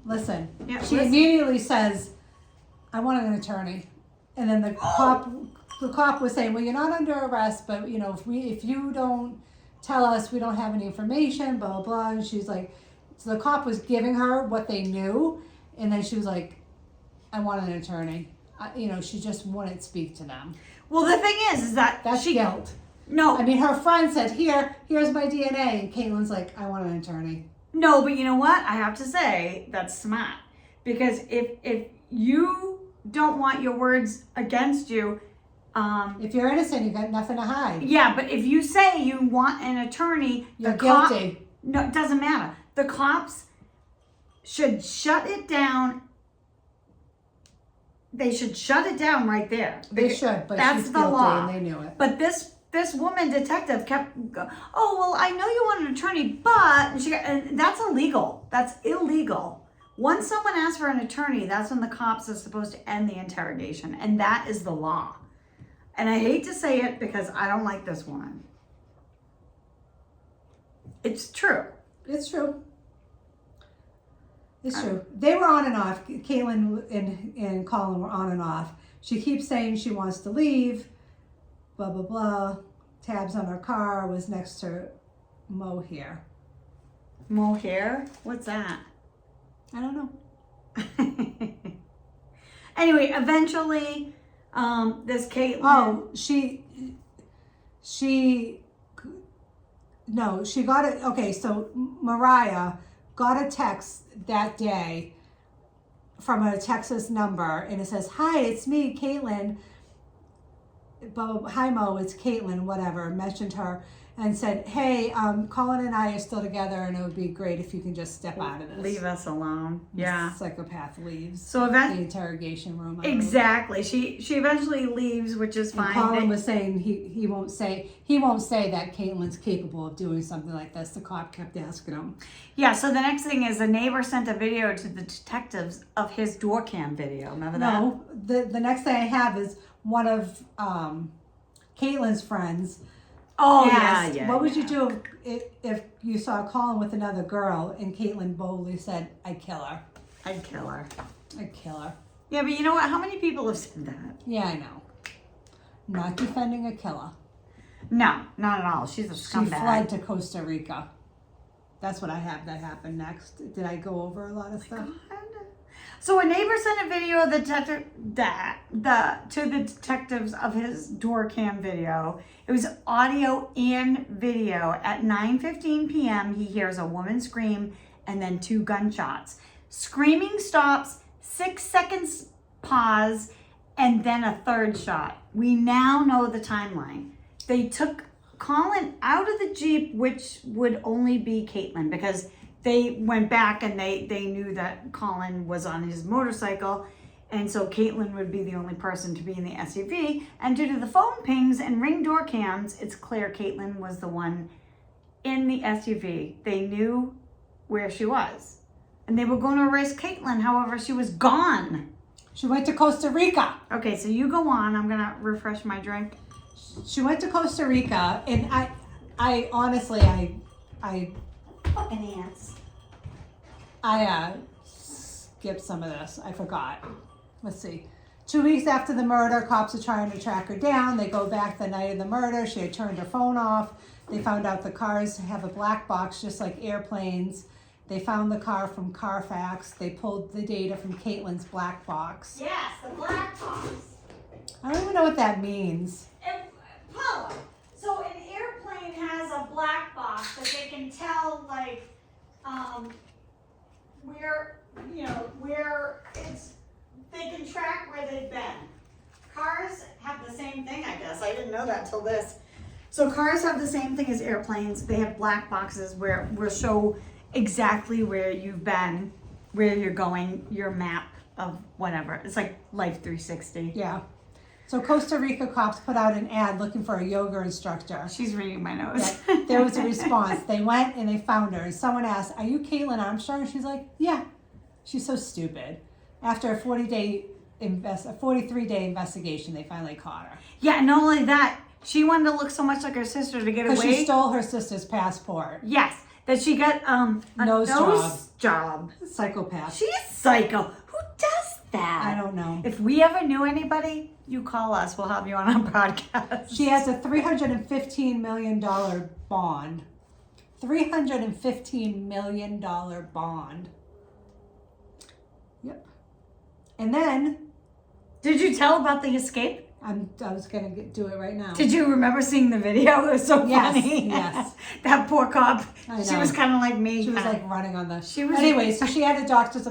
Listen. Yeah, She listen. immediately says, "I want an attorney," and then the cop was saying, "Well, you're not under arrest, but you know, if you don't tell us, we don't have any information." Blah blah blah. And she's like, so the cop was giving her what they knew, and then she was like, "I want an attorney." You know, she just wouldn't speak to them. Well, the thing is that That's guilt. No, I mean, her friend said, here's my DNA. And Caitlin's like, I want an attorney. no, but you know what? I have to say that's smart, because if you don't want your words against you, If you're innocent, you got nothing to hide. yeah. But if you say you want an attorney, You're the cop- guilty. No, it doesn't matter. The cops should shut it down. They should shut it down right there. They should, but that's she's the guilty law. and they knew it. But this woman detective kept go, oh, well, I know you want an attorney, but and that's illegal. That's illegal. Once someone asks for an attorney, that's when the cops are supposed to end the interrogation, and that is the law. And I hate to say it because I don't like this woman. It's true. It's true. It's true. They were on and off. Caitlin and Colin were on and off. She keeps saying she wants to leave. Blah, blah, blah. Tabs on her car was next to mohair. Mohair? What's that? I don't know. Anyway, eventually, this Caitlin. Oh, she got it. Okay, so Moriah got a text that day from a Texas number, and it says, "Hi, it's me, Caitlin. Hi, Mo, it's Caitlin, whatever." Mentioned her and said, "Hey, Colin and I are still together, and it would be great if you can just step out of this." Leave us alone. Yeah. Psychopath leaves. So the interrogation room. Exactly. She eventually leaves, which is And fine. Colin was saying he won't say that Caitlin's capable of doing something like this. The cop kept asking him. Yeah. So the next thing is the neighbor sent a video to the detectives of his door cam video. Remember that? No, the next thing I have is one of Caitlin's friends. Oh asked, yeah. What would you do if you saw Colin with another girl? And Caitlin boldly said, "I'd kill her. I'd kill her. I'd kill her." Yeah, but you know what? How many people have said that? Yeah, I know. Not defending a killer. No, not at all. She's a She scumbag. fled to Costa Rica. That's what I have that happened next. Did I go over a lot of stuff? So a neighbor sent a video of the to the detectives of his door cam video. It was audio and video. At 9:15 p.m., he hears a woman scream and then 2 gunshots. Screaming stops, 6 seconds pause, and then a 3rd shot. We now know the timeline. They took Colin out of the Jeep, which would only be Caitlin, because they went back and they knew that Colin was on his motorcycle, and so Caitlin would be the only person to be in the SUV. And due to the phone pings and Ring door cams, it's clear Caitlin was the one in the SUV. They knew where she was, and they were going to arrest Caitlin. However, she was gone. She went to Costa Rica. Okay, so you go on. I'm gonna refresh my drink. She went to Costa Rica, and I honestly, I Fucking ants. skipped some of this. I forgot. Let's see. 2 weeks after the murder, cops are trying to track her down. They go back the night of the murder. She had turned her phone off. They found out the cars have a black box, just like airplanes. They found the car from Carfax. They pulled the data from Caitlin's black box. Yes, the black box. I don't even know what that means. Paula, so an airplane has a black box that they can tell, like, where it's, they can track where they've been. Cars have the same thing, I guess. I didn't know that till this. So cars have the same thing as airplanes. They have black boxes where will show exactly where you've been, where you're going, your map of whatever. It's like Life 360. Yeah. So Costa Rica cops put out an ad looking for a yoga instructor. She's reading my notes. Yeah, there was a response. They went and they found her. And someone asked, "Are you Caitlin Armstrong?" And she's like, "Yeah." She's so stupid. After a 43-day investigation, they finally caught her. Yeah, not only that, she wanted to look so much like her sister to get away. Because she stole her sister's passport. Yes, that she got a nose job. Psychopath. She's psycho. Who does that? I don't know. If we ever knew anybody, you call us. We'll have you on our podcast. She has a $315 million bond. $315 million bond. Yep. And then... Did you tell about the escape? I was going to do it right now. Did you remember seeing the video? It was so funny. Yes. That poor cop. I know. She was kind of like me. She was like running on the... She was... Anyway, so she had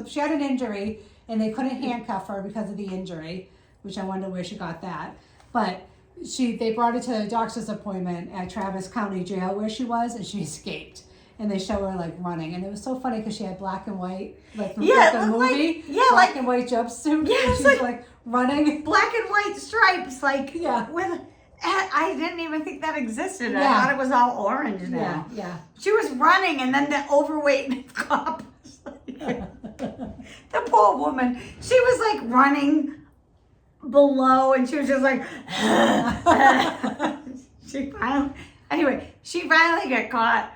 she had an injury, and they couldn't handcuff her because of the injury, which I wonder where she got that. But they brought her to a doctor's appointment at Travis County Jail where she was, and she escaped. And they show her like running, and it was so funny because she had black and white, like the movie, black and white jumpsuit. Yeah, and she's like running, black and white stripes, like yeah. With, I didn't even think that existed. Yeah. I thought it was all orange now. Yeah. She was running, and then the overweight cop. The poor woman. She was like running below, and she was just like. She finally got caught.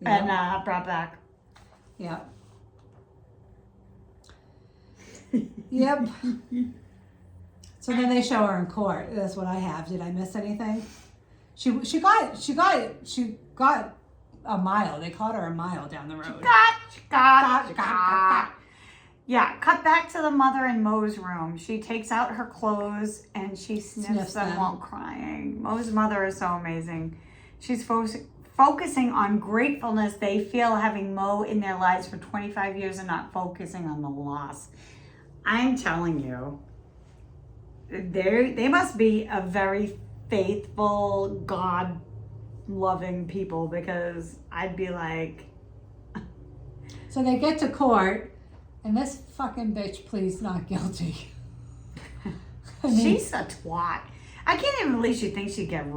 And brought back. Yeah. Yep. So then they show her in court. That's what I have. Did I miss anything? She got a mile. They caught her a mile down the road. Yeah, cut back to the mother in Mo's room. She takes out her clothes and she sniffs them while crying. Mo's mother is so amazing. She's focusing on gratefulness they feel having Mo in their lives for 25 years and not focusing on the loss. I'm telling you, they must be a very faithful, God-loving people, because I'd be like... So they get to court, and this fucking bitch pleads not guilty. She's a twat. I can't even believe she thinks she'd get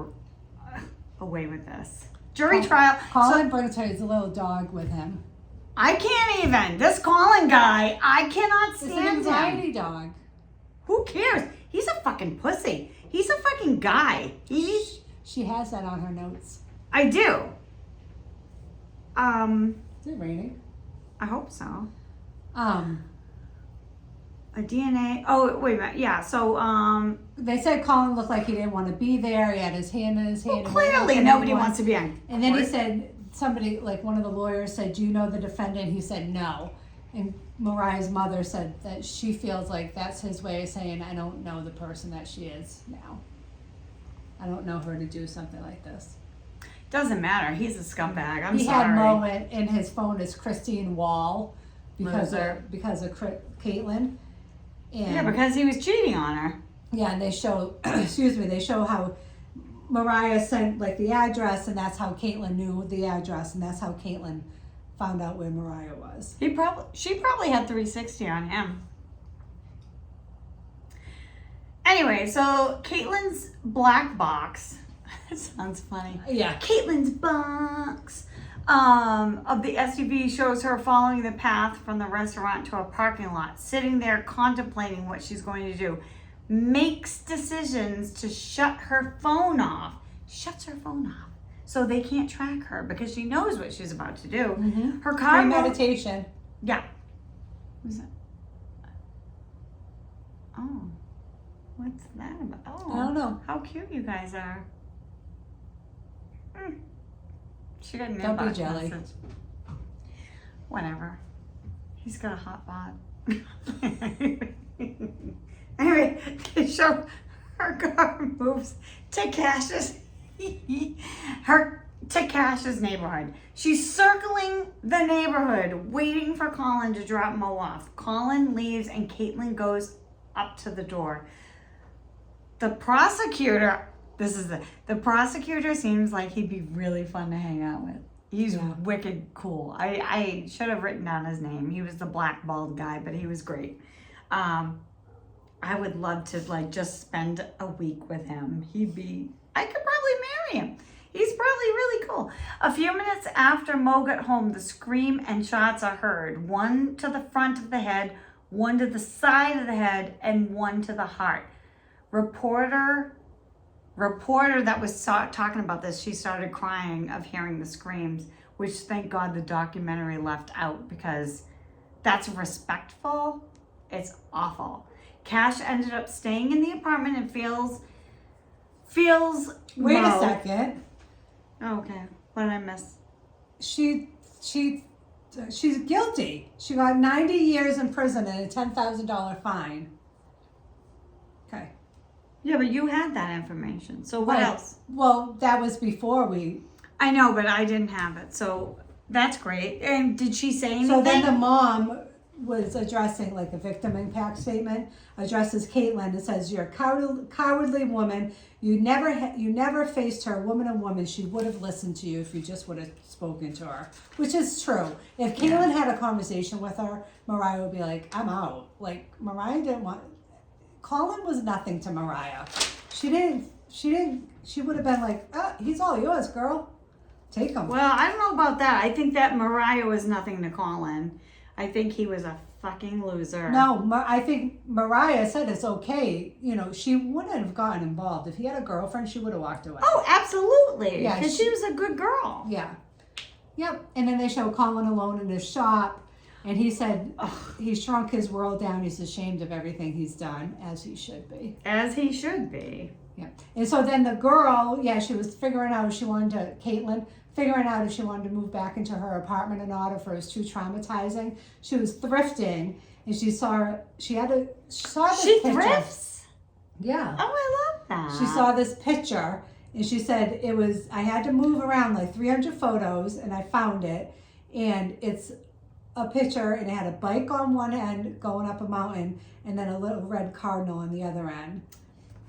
away with this. Jury trial. Colin brings his little dog with him. I can't even. This Colin guy, I cannot stand him. It's an anxiety dog. Who cares? He's a fucking pussy. He's a fucking guy. She has that on her notes. I do. Is it raining? I hope so. A DNA. Oh, wait a minute. Yeah. So, they said Colin looked like he didn't want to be there. He had his hand in his hand. Well, clearly nobody wants to be on. And then he said, somebody, like one of the lawyers said, "Do you know the defendant?" He said, "No." And Moriah's mother said that she feels like that's his way of saying, "I don't know the person that she is now. I don't know her to do something like this." Doesn't matter. He's a scumbag. I'm he sorry. had Mo in his phone as Christine Wall because of Caitlin. Yeah, because he was cheating on her. Yeah, and they show, they show how Moriah sent like the address, and that's how Caitlin knew the address, and that's how Caitlin found out where Moriah was. She probably had 360 on him. Anyway, so Caitlin's black box. That sounds funny. Yeah. Caitlin's box of the SUV shows her following the path from the restaurant to a parking lot, sitting there contemplating what she's going to do. Makes decisions to shut her phone off. Shuts her phone off. So they can't track her because she knows what she's about to do. Mm-hmm. Her car... Premeditation. Yeah. What is that? Oh. What's that about? Oh, I don't know. How cute you guys are. She got an Don't be inbox jelly. message. Whatever. He's got a hot bod. Anyway, they show her car moves to Cash's neighborhood. She's circling the neighborhood, waiting for Colin to drop Mo off. Colin leaves and Caitlin goes up to the door. The prosecutor, the prosecutor seems like he'd be really fun to hang out with. He's wicked cool. I should have written down his name. He was the black bald guy, but he was great. I would love to like just spend a week with him. I could probably marry him. He's probably really cool. A few minutes after Mo got home, the scream and shots are heard. One to the front of the head, one to the side of the head, and one to the heart. Reporter that was talking about this, she started crying of hearing the screams, which thank God the documentary left out because that's respectful. It's awful. Cash ended up staying in the apartment and feels Wait Mo. a second. Okay, what did I miss? She's guilty. She got 90 years in prison and a $10,000 fine. Okay. Yeah, but you had that information. So what else? Well, that was before I know, but I didn't have it. So that's great. And did she say anything? So then the mom was addressing like a victim impact statement, addresses Caitlin and says, "You're a cowardly woman. You never faced her, woman and woman. She would have listened to you if you just would have spoken to her," which is true. If Caitlin had a conversation with her, Moriah would be like, "I'm out." Like Moriah didn't want. Colin was nothing to Moriah. She would have been like, "Oh, he's all yours, girl. Take him." Well, I don't know about that. I think that Moriah was nothing to Colin. I think he was a fucking loser. No, I think Moriah said it's okay. You know, she wouldn't have gotten involved. If he had a girlfriend, she would have walked away. Oh, absolutely. Yeah, Because she was a good girl. Yeah. Yep. And then they show Colin alone in his shop. And he said he shrunk his world down. He's ashamed of everything he's done, as he should be. As he should be. Yeah. And so then the girl, she was figuring out if she wanted to, Caitlin, figuring out if she wanted to move back into her apartment or not, if it was too traumatizing. She was thrifting, and she saw this She picture. thrifts? Yeah. Oh, I love that. She saw this picture, and she said I had to move around like 300 photos, and I found it, and it's a picture, and it had a bike on one end going up a mountain, and then a little red cardinal on the other end.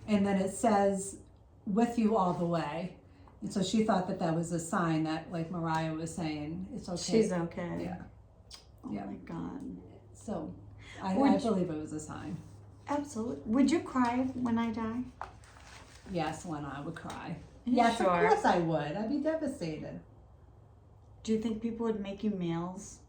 And then it says, "With you all the way." And so she thought that was a sign that, like Moriah was saying, it's okay. She's okay. Yeah. Oh my God. So I believe it was a sign. Absolutely. Would you cry when I die? Yes, when I would cry. You Yes, sure? of course I would. I'd be devastated. Do you think people would make you meals?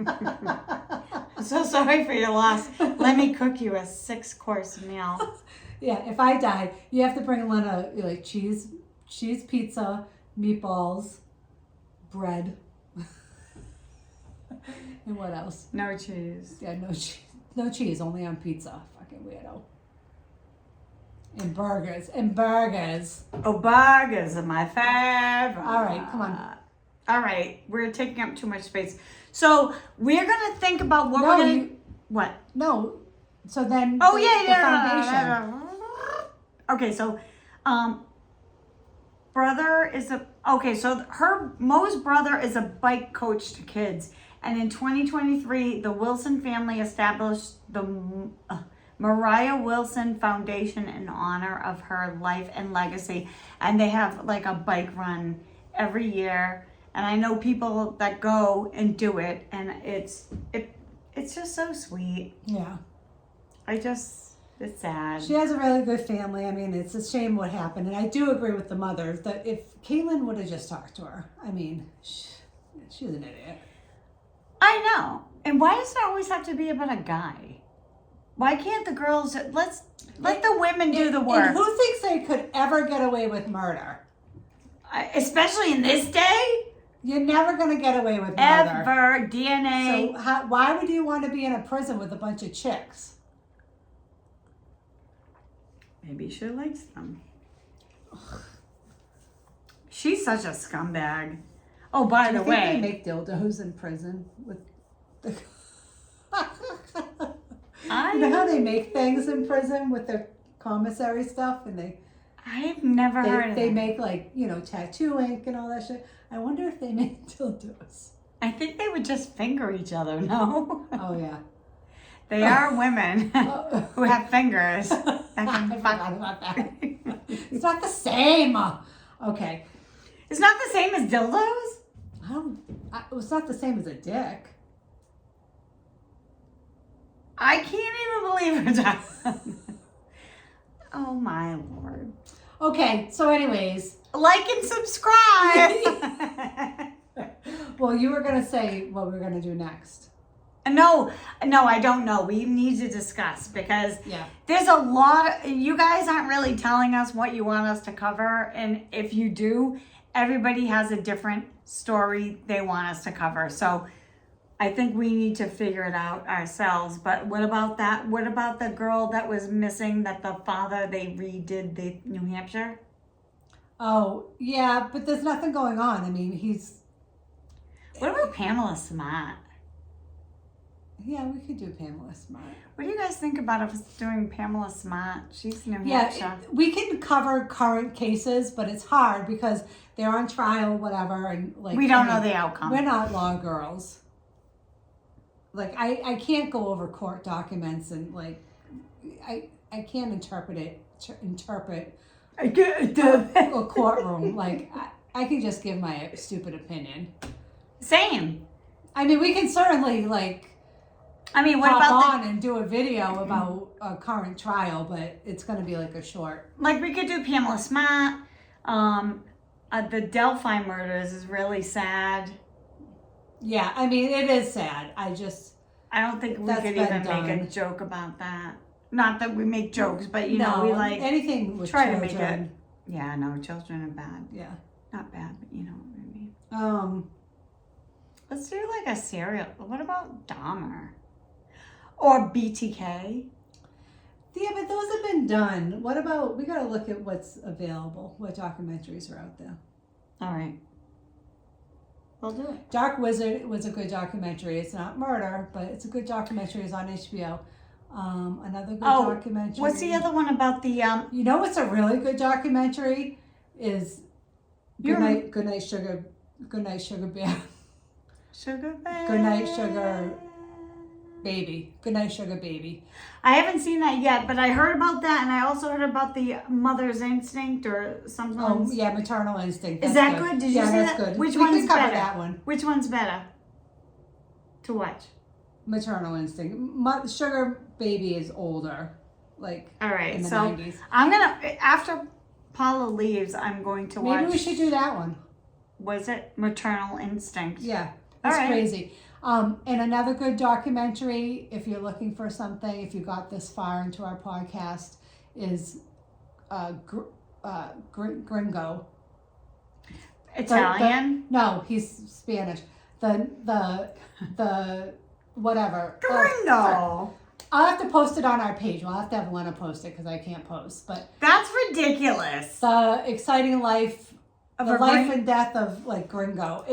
I'm so sorry for your loss. Let me cook you a 6-course meal. Yeah, if I died, you have to bring Lena like cheese pizza, meatballs, bread, and what else? No cheese. Yeah, no cheese, only on pizza. Fucking weirdo. And burgers. Oh, burgers are my favorite. All right, come on. All right, we're taking up too much space. So we're gonna think about what we're gonna. What? No. So then. Oh the foundation. Okay, so, Mo's brother is a bike coach to kids, and in 2023, the Wilson family established the Moriah Wilson Foundation in honor of her life and legacy, and they have like a bike run every year, and I know people that go and do it, and it's just so sweet. Yeah. It's sad. She has a really good family. I mean, it's a shame what happened. And I do agree with the mother that if Caitlin would have just talked to her, I mean, she's an idiot. I know. And why does it always have to be about a guy? Why can't the girls, let the women do the work? And who thinks they could ever get away with murder? Especially in this day? You're never going to get away with murder. Ever. DNA. So why would you want to be in a prison with a bunch of chicks? Maybe she likes them. She's such a scumbag. Oh, by the way, they make dildos in prison with the. You know how they make things in prison with their commissary stuff, and I've never heard of they that. make like tattoo ink and all that shit. I wonder if they make dildos. I think they would just finger each other. No. Oh yeah. They are women who have fingers. That I can forgot about that. It's not the same. Okay. It's not the same as dildos? It's not the same as a dick. I can't even believe it. Oh my Lord. Okay, so anyways. Like and subscribe. Well, you were going to say what we're going to do next. No, I don't know. We need to discuss because there's a lot. You guys aren't really telling us what you want us to cover. And if you do, everybody has a different story they want us to cover. So I think we need to figure it out ourselves. But what about that? What about the girl that was missing that the father, they redid the New Hampshire? Oh, yeah, but there's nothing going on. I mean, What about Pamela Smart? Yeah, we could do Pamela Smart. What do you guys think about us doing Pamela Smart? She's New Yeah, Hampshire. we can cover current cases, but it's hard because they're on trial, whatever, and like We don't know the outcome. We're not law girls. Like I can't go over court documents and like I can't interpret a courtroom. Like I can just give my stupid opinion. Same. I mean, we can certainly like. I mean, what pop about on and do a video about a current trial, but it's going to be like a short. like we could do Pamela Smart. The Delphi murders is really sad. Yeah, I mean, it is sad. I don't think we could even make a joke about that. Not that we make jokes, but you know, we like anything with try children. to make it. Yeah, no, children are bad. Yeah, not bad, but you know what I mean. Let's do like a serial. What about Dahmer? Or BTK? Yeah, but those have been done. What about, we got to look at what's available, what documentaries are out there. All right. We'll do it. Dark Wizard was a good documentary. It's not murder, but it's a good documentary. It's on HBO. Another good documentary. What's the other one about the... You know what's a really good documentary? Is Good Night Sugar Bear. Sugar Bear. Good Night Sugar Baby. Good Night Sugar Baby. I haven't seen that yet, but I heard about that, and I also heard about the Mother's Instinct or something. Oh, yeah, Maternal Instinct. Is that good? Did you see that? Good. Which we one's can cover better? that one. Which one's better to watch? Maternal Instinct. Sugar Baby is older, like all right, in the so 90s. I'm gonna, after Paula leaves, I'm going to watch. Maybe we should do that one. Was it Maternal Instinct? Yeah, that's crazy. And another good documentary, if you're looking for something, if you got this far into our podcast, is Gringo. Italian? No, he's Spanish. The whatever. Gringo. I'll have to post it on our page. We'll have to have Lena post it because I can't post. But that's ridiculous. The exciting life, the life and death of like Gringo.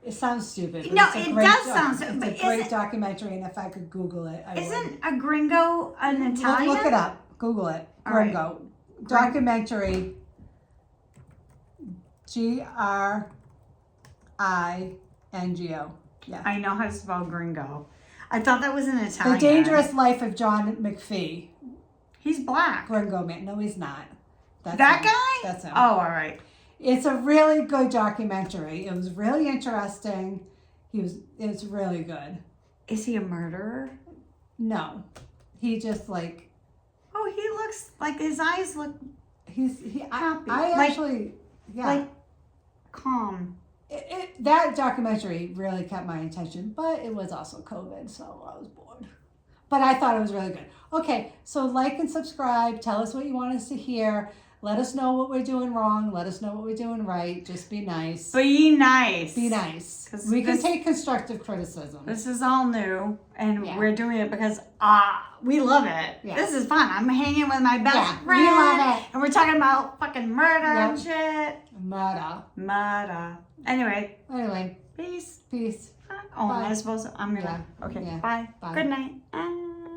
It sounds stupid. No, it does sound stupid. It's a great documentary, and if I could Google it, I Isn't a Gringo an Italian? Look it up. Google it. Gringo. Right. Documentary. Gringo. Yeah. I know how to spell Gringo. I thought that was an Italian. The Dangerous Life of John McPhee. He's black. Gringo man. No, he's not. That's that him. Guy? That's him. Oh, all right. It's a really good documentary. It was really interesting. It's really good. Is he a murderer? No. He just like... Oh, he looks like his eyes look... He happy. I actually... Yeah. Like calm. That documentary really kept my attention, but it was also COVID, so I was bored. But I thought it was really good. Okay, so like and subscribe. Tell us what you want us to hear. Let us know what we're doing wrong. Let us know what we're doing right. Just be nice. Be nice. Be nice. 'Cause We can this- take constructive criticism. This is all new, and Yeah. we're doing it because we love it. Yeah. This is fun. I'm hanging with my best Yeah, friend. we love it. And we're talking about fucking murder and shit. Murder. Anyway, Anyway, peace. peace. Oh, am Bye. I supposed to? I'm gonna. Yeah. Okay, Yeah. bye. Bye. Good night.